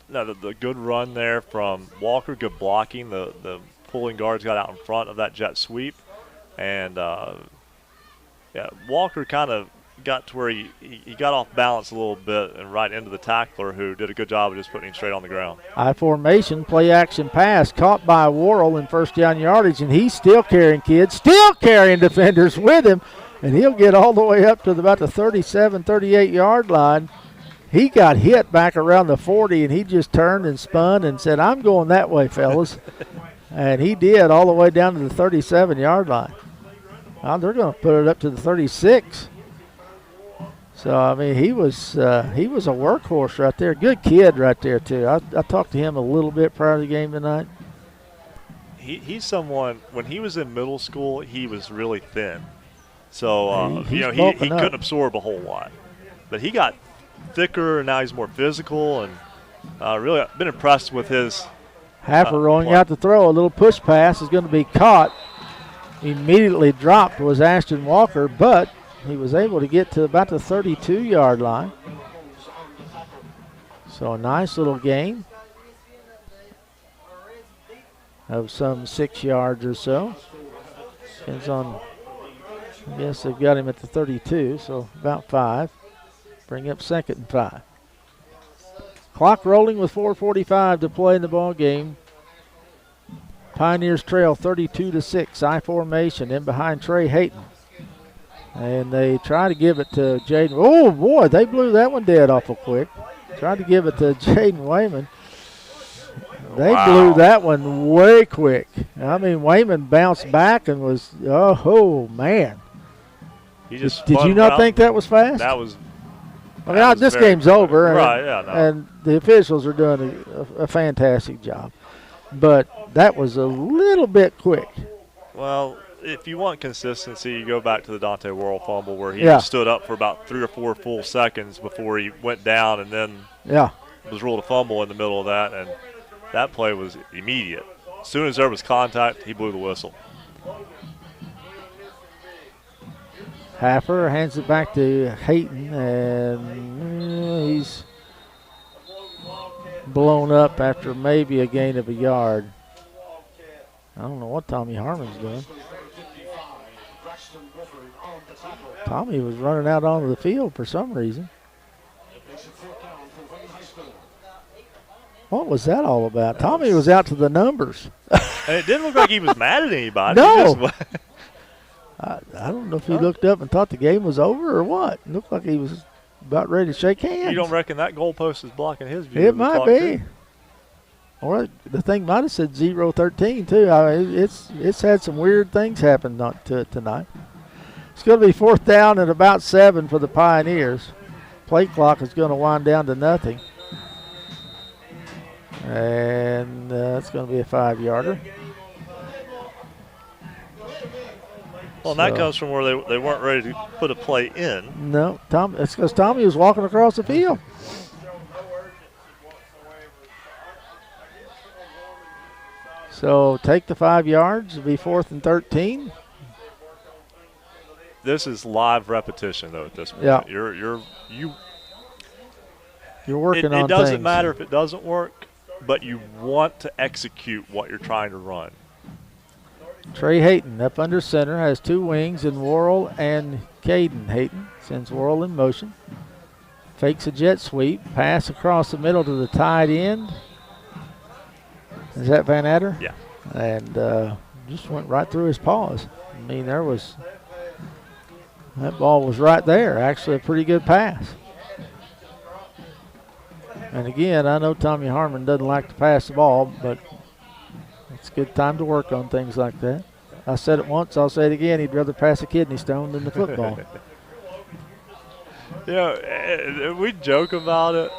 the good run there from Walker, good blocking. The pulling guards got out in front of that jet sweep. And, Walker kind of got to where he got off balance a little bit and right into the tackler, who did a good job of just putting him straight on the ground. I formation, play action pass, caught by Worrell in first down yardage, and he's still carrying defenders with him, and he'll get all the way up to about the 37, 38-yard line. He got hit back around the 40, and he just turned and spun and said, I'm going that way, fellas. And he did all the way down to the 37-yard line. Now they're going to put it up to the 36. So, I mean, he was a workhorse right there. Good kid right there, too. I talked to him a little bit prior to the game tonight. He's someone, when he was in middle school, he was really thin. So, He couldn't absorb a whole lot. But he got thicker, and now he's more physical, and really I've been impressed with his Haffer rolling out to throw. A little push pass is going to be caught. Immediately dropped was Ashton Walker, but he was able to get to about the 32-yard line. So a nice little gain of some 6 yards or so. Depends on, I guess they've got him at the 32, so about 5. Bring up 2nd and 5. Clock rolling with 4:45 to play in the ball game. Pioneers trail 32-6. I formation in behind Trey Hayton. And they try to give it to Jaden. Oh, boy, they blew that one dead awful quick. Tried to give it to Jaden Wayman. They blew that one way quick. I mean, Wayman bounced back and was, oh man. Did you not think that was fast? That was. I mean, this game's over. Right, yeah, no. And the officials are doing a fantastic job. But that was a little bit quick. Well, if you want consistency, you go back to the Dante Worrell fumble where he stood up for about 3 or 4 full seconds before he went down and then was ruled a fumble in the middle of that. And that play was immediate. As soon as there was contact, he blew the whistle. Haffer hands it back to Hayton, and he's blown up after maybe a gain of a yard. I don't know what Tommy Harmon's doing. Tommy was running out onto the field for some reason. What was that all about? Tommy was out to the numbers. And it didn't look like he was mad at anybody. No. I don't know if he looked up and thought the game was over or what. It looked like he was about ready to shake hands. You don't reckon that goalpost is blocking his view? It might be. Too? Or the thing might have said 0-13 too. I mean, it's had some weird things happen to it tonight. It's going to be 4th down and about 7 for the Pioneers. Play clock is going to wind down to nothing. And it's going to be a 5-yarder. Well, and that comes from where they weren't ready to put a play in. No, it's because Tommy was walking across the field. So take the 5 yards. It'll be 4th and 13. This is live repetition, though, at this point. Yeah. You're working on things. It doesn't matter if it doesn't work, but you want to execute what you're trying to run. Trey Hayton up under center, has 2 wings in Worrell and Caden Hayton. Sends Worrell in motion. Fakes a jet sweep. Pass across the middle to the tight end. Is that Van Adder? Yeah. And just went right through his paws. I mean, that ball was right there. Actually, a pretty good pass. And again, I know Tommy Harmon doesn't like to pass the ball, but it's a good time to work on things like that. I said it once, I'll say it again. He'd rather pass a kidney stone than the football. We joke about it,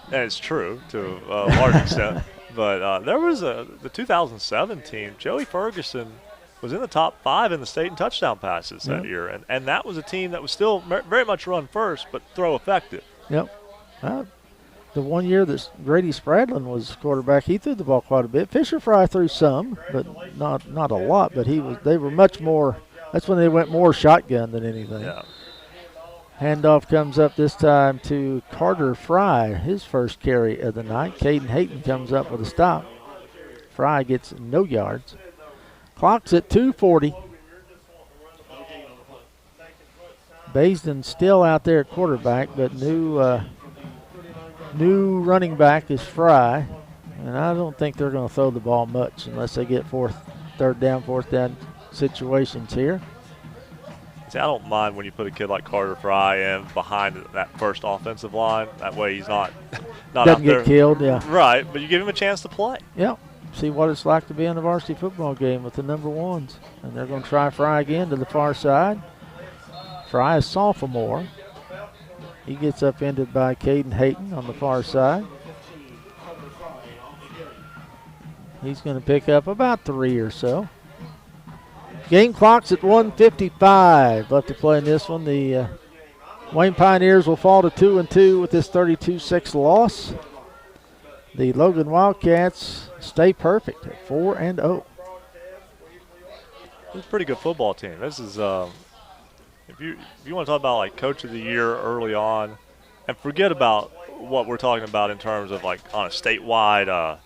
and it's true to a large extent. But there was the 2007 team. Joey Ferguson was in the top 5 in the state in touchdown passes that year. And that was a team that was still very much run first, but throw effective. Yep. The one year that Grady Spradlin was quarterback, he threw the ball quite a bit. Fisher Fry threw some, but not a lot. But they were much more. That's when they went more shotgun than anything. Yeah. Handoff comes up this time to Carter Fry, his first carry of the night. Caden Hayton comes up with a stop. Fry gets no yards. Clock's at 2:40. Baisden still out there at quarterback, but new running back is Fry, and I don't think they're going to throw the ball much unless they get fourth down situations here. See, I don't mind when you put a kid like Carter Fry in behind that first offensive line. That way he's not doesn't out there. Get killed, yeah. Right, but you give him a chance to play. Yeah, see what it's like to be in a varsity football game with the number ones. And they're going to try Fry again to the far side. Fry is sophomore. He gets upended by Caden Hayton on the far side. He's going to pick up about 3 or so. Game clock's at 1:55 left to play in this one. The Wayne Pioneers will fall to 2-2 with this 32-6 loss. The Logan Wildcats stay perfect at 4-0. It's a pretty good football team. This is if you want to talk about like coach of the year early on, and forget about what we're talking about in terms of like on a statewide.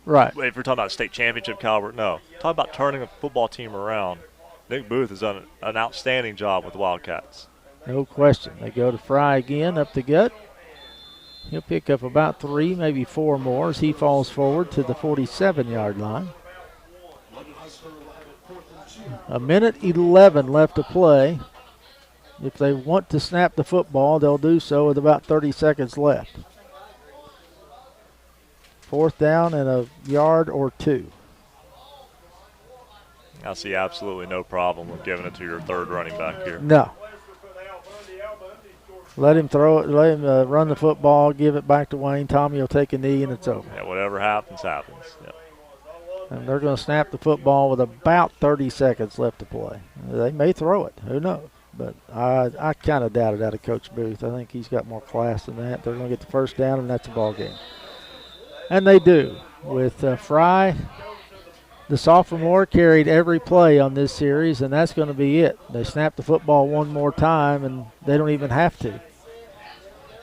Right. If we're talking about state championship caliber, no. Talk about turning a football team around. Nick Booth has done an outstanding job with the Wildcats. No question. They go to Fry again up the gut. He'll pick up about 3, maybe 4 more as he falls forward to the 47-yard line. 1:11 left to play. If they want to snap the football, they'll do so with about 30 seconds left. 4th down and a yard or 2. I see absolutely no problem with giving it to your third running back here. No. Let him throw it. Let him run the football. Give it back to Wayne. Tommy will take a knee, and it's over. Yeah, whatever happens, happens. Yep. And they're going to snap the football with about 30 seconds left to play. They may throw it. Who knows? But I kind of doubt it out of Coach Booth. I think he's got more class than that. They're going to get the first down, and that's a ball game. And they do. With Fry, the sophomore, carried every play on this series, and that's going to be it. They snap the football one more time, and they don't even have to.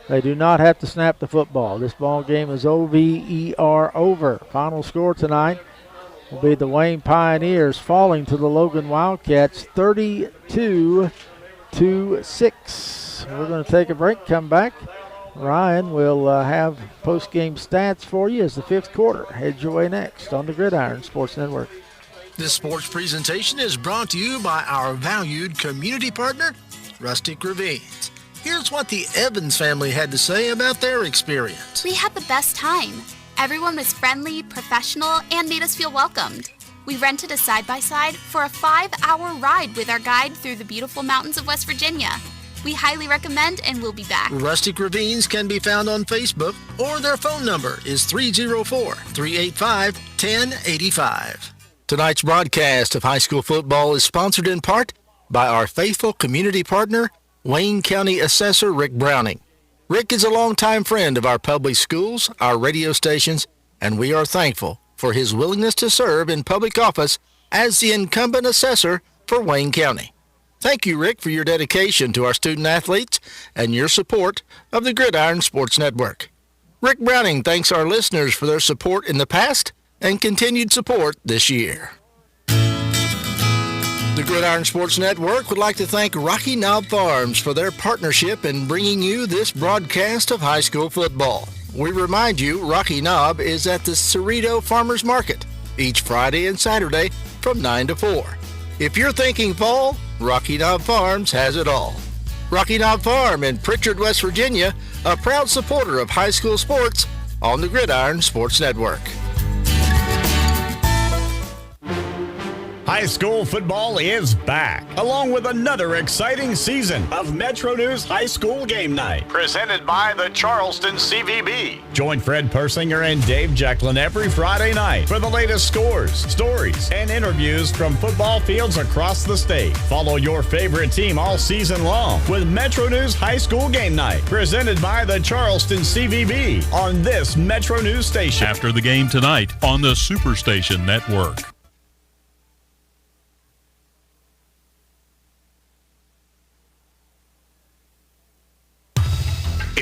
They do not have to snap the football. This ball game is OVER, over. Final score tonight will be the Wayne Pioneers falling to the Logan Wildcats 32-6. We're going to take a break, come back. Ryan will have post-game stats for you as the 5th quarter heads your way next on the Gridiron Sports Network. This sports presentation is brought to you by our valued community partner, Rustic Ravines. Here's what the Evans family had to say about their experience. We had the best time. Everyone was friendly, professional, and made us feel welcomed. We rented a side-by-side for a 5-hour ride with our guide through the beautiful mountains of West Virginia. We highly recommend and we'll be back. Rustic Ravines can be found on Facebook, or their phone number is 304-385-1085. Tonight's broadcast of high school football is sponsored in part by our faithful community partner, Wayne County Assessor Rick Browning. Rick is a longtime friend of our public schools, our radio stations, and we are thankful for his willingness to serve in public office as the incumbent assessor for Wayne County. Thank you, Rick, for your dedication to our student athletes and your support of the Gridiron Sports Network. Rick Browning thanks our listeners for their support in the past and continued support this year. The Gridiron Sports Network would like to thank Rocky Knob Farms for their partnership in bringing you this broadcast of high school football. We remind you Rocky Knob is at the Cerrito Farmers Market each Friday and Saturday from 9 to 4. If you're thinking fall, Rocky Knob Farms has it all. Rocky Knob Farm in Pritchard, West Virginia, a proud supporter of high school sports on the Gridiron Sports Network. High school football is back, along with another exciting season of Metro News High School Game Night. Presented by the Charleston CVB. Join Fred Persinger and Dave Jacklin every Friday night for the latest scores, stories, and interviews from football fields across the state. Follow your favorite team all season long with Metro News High School Game Night, presented by the Charleston CVB on this Metro News station. After the game tonight on the Superstation Network.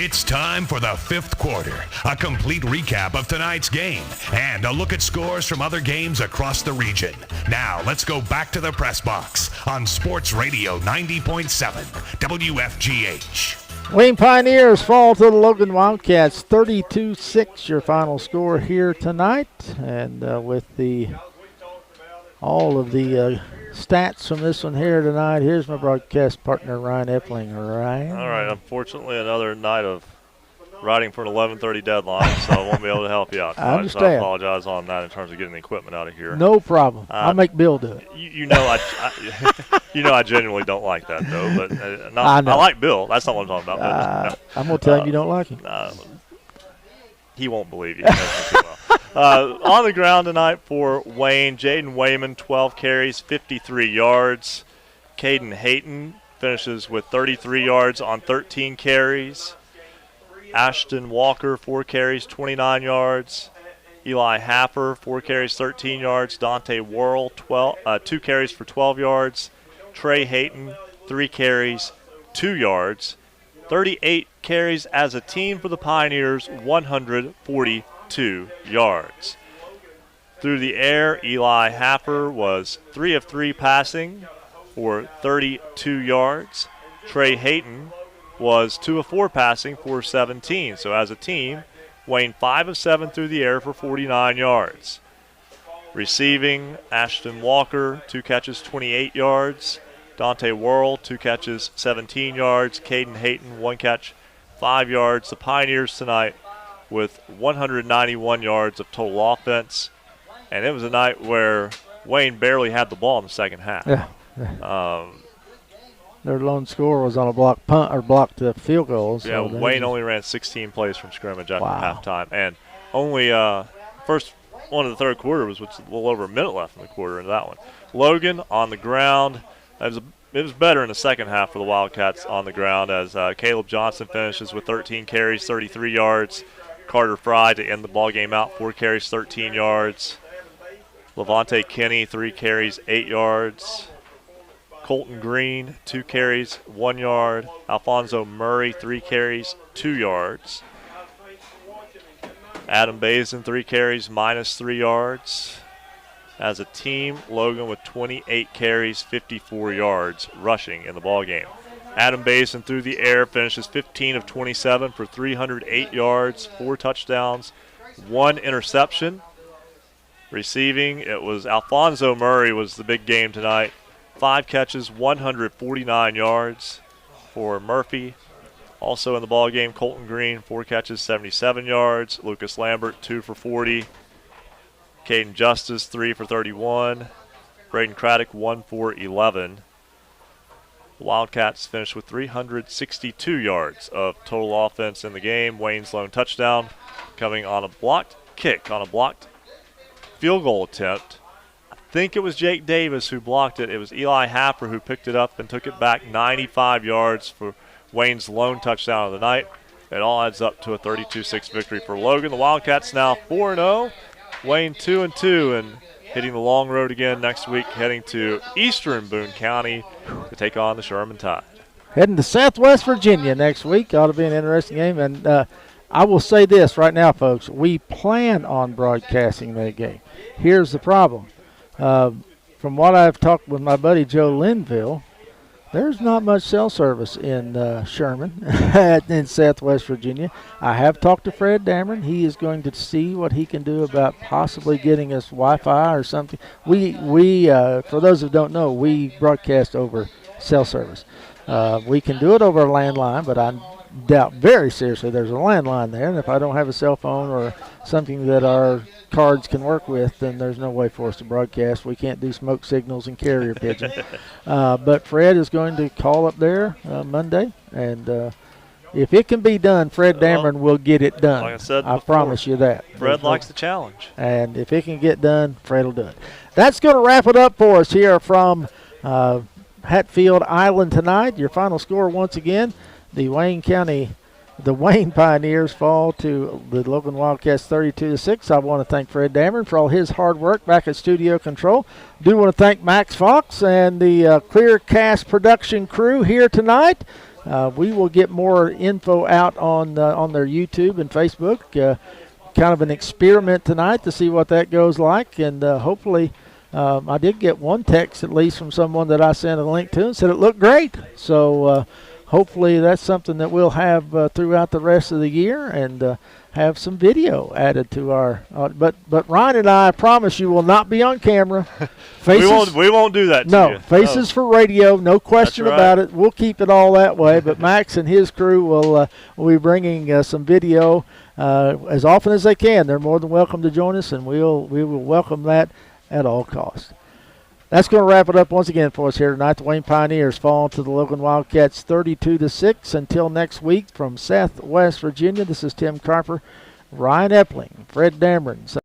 It's time for the 5th quarter, a complete recap of tonight's game, and a look at scores from other games across the region. Now, let's go back to the press box on Sports Radio 90.7 WFGH. Wayne Pioneers fall to the Logan Wildcats 32-6, your final score here tonight. And with all of the stats from this one here tonight, here's my broadcast partner, Ryan Epling. Ryan. All right, unfortunately, another night of riding for an 11:30 deadline, so I won't be able to help you out. I understand. I apologize on that in terms of getting the equipment out of here. No problem. I'll make Bill do it. You know, I genuinely don't like that though. But I know. I like Bill. That's not what I'm talking about. But, no. I'm gonna tell him you don't like him. He won't believe you. He knows me too well. On the ground tonight for Wayne, Jaden Wayman, 12 carries, 53 yards. Caden Hayton finishes with 33 yards on 13 carries. Ashton Walker, 4 carries, 29 yards. Eli Happer, 4 carries, 13 yards. Dante Worrell, 2 carries for 12 yards. Trey Hayton, 3 carries, 2 yards. 38 carries as a team for the Pioneers, 142 yards. Through the air, Eli Happer was 3 of 3 passing for 32 yards. Trey Hayton was 2 of 4 passing for 17. So as a team, Wayne 5 of 7 through the air for 49 yards. Receiving, Ashton Walker, 2 catches, 28 yards. Dante Worrell, 2 catches, 17 yards. Caden Hayton, 1 catch, 5 yards. The Pioneers tonight with 191 yards of total offense. And it was a night where Wayne barely had the ball in the second half. Yeah. Their lone score was on a blocked punt or blocked field goal. So yeah, Wayne only ran 16 plays from scrimmage after Wow. halftime. And only first one of the third quarter was a little over a minute left in the quarter into that one. Logan on the ground. It was better in the second half for the Wildcats on the ground as Caleb Johnson finishes with 13 carries, 33 yards. Carter Fry to end the ball game out, 4 carries, 13 yards. Levante Kinney, 3 carries, 8 yards. Colton Green, 2 carries, 1 yard. Alfonso Murray, 3 carries, 2 yards. Adam Bazin, 3 carries, -3 yards. As a team, Logan with 28 carries, 54 yards rushing in the ballgame. Adam Bazin through the air finishes 15 of 27 for 308 yards, 4 touchdowns, 1 interception. Receiving, it was Alfonso Murray was the big game tonight. 5 catches, 149 yards for Murphy. Also in the ballgame, Colton Green, 4 catches, 77 yards. Lucas Lambert, 2 for 40. Caden Justice, 3 for 31. Braden Craddock, 1 for 11. The Wildcats finished with 362 yards of total offense in the game. Wayne's lone touchdown coming on a blocked kick, on a blocked field goal attempt. I think it was Jake Davis who blocked it. It was Eli Happer who picked it up and took it back 95 yards for Wayne's lone touchdown of the night. It all adds up to a 32-6 victory for Logan. The Wildcats now 4-0. Wayne 2-2 and hitting the long road again next week, heading to eastern Boone County to take on the Sherman Tide. Heading to Southwest Virginia next week. Ought to be an interesting game. And I will say this right now, folks. We plan on broadcasting that game. Here's the problem. From what I've talked with my buddy Joe Linville, there's not much cell service in Sherman in Southwest Virginia. I have talked to Fred Dameron. He is going to see what he can do about possibly getting us Wi-Fi or something. We for those who don't know, we broadcast over cell service. We can do it over a landline, but I doubt very seriously there's a landline there. And if I don't have a cell phone or something that our cards can work with, then there's no way for us to broadcast. We can't do smoke signals and carrier pigeon. But Fred is going to call up there Monday, and if it can be done, Fred Dameron will get it done. Like I said I before, promise you that. Fred likes the challenge. And if it can get done, Fred will do it. That's going to wrap it up for us here from Hatfield Island tonight. Your final score once again, the Wayne Pioneers fall to the Logan Wildcats 32-6. I want to thank Fred Dameron for all his hard work back at Studio Control. Do want to thank Max Fox and the Clearcast production crew here tonight. We will get more info out on their YouTube and Facebook. Kind of an experiment tonight to see what that goes like, and hopefully I did get one text at least from someone that I sent a link to and said it looked great. So hopefully that's something that we'll have throughout the rest of the year, and have some video added to our. But Ryan and I promise you will not be on camera. Faces, we won't do that. No, to you. faces for radio, no question about it. We'll keep it all that way. But Max and his crew will be bringing some video as often as they can. They're more than welcome to join us, and we will welcome that at all costs. That's going to wrap it up once again for us here tonight. The Wayne Pioneers fall to the Logan Wildcats 32-6. Until next week, from Southwest Virginia, this is Tim Carper, Ryan Epling, Fred Dameron.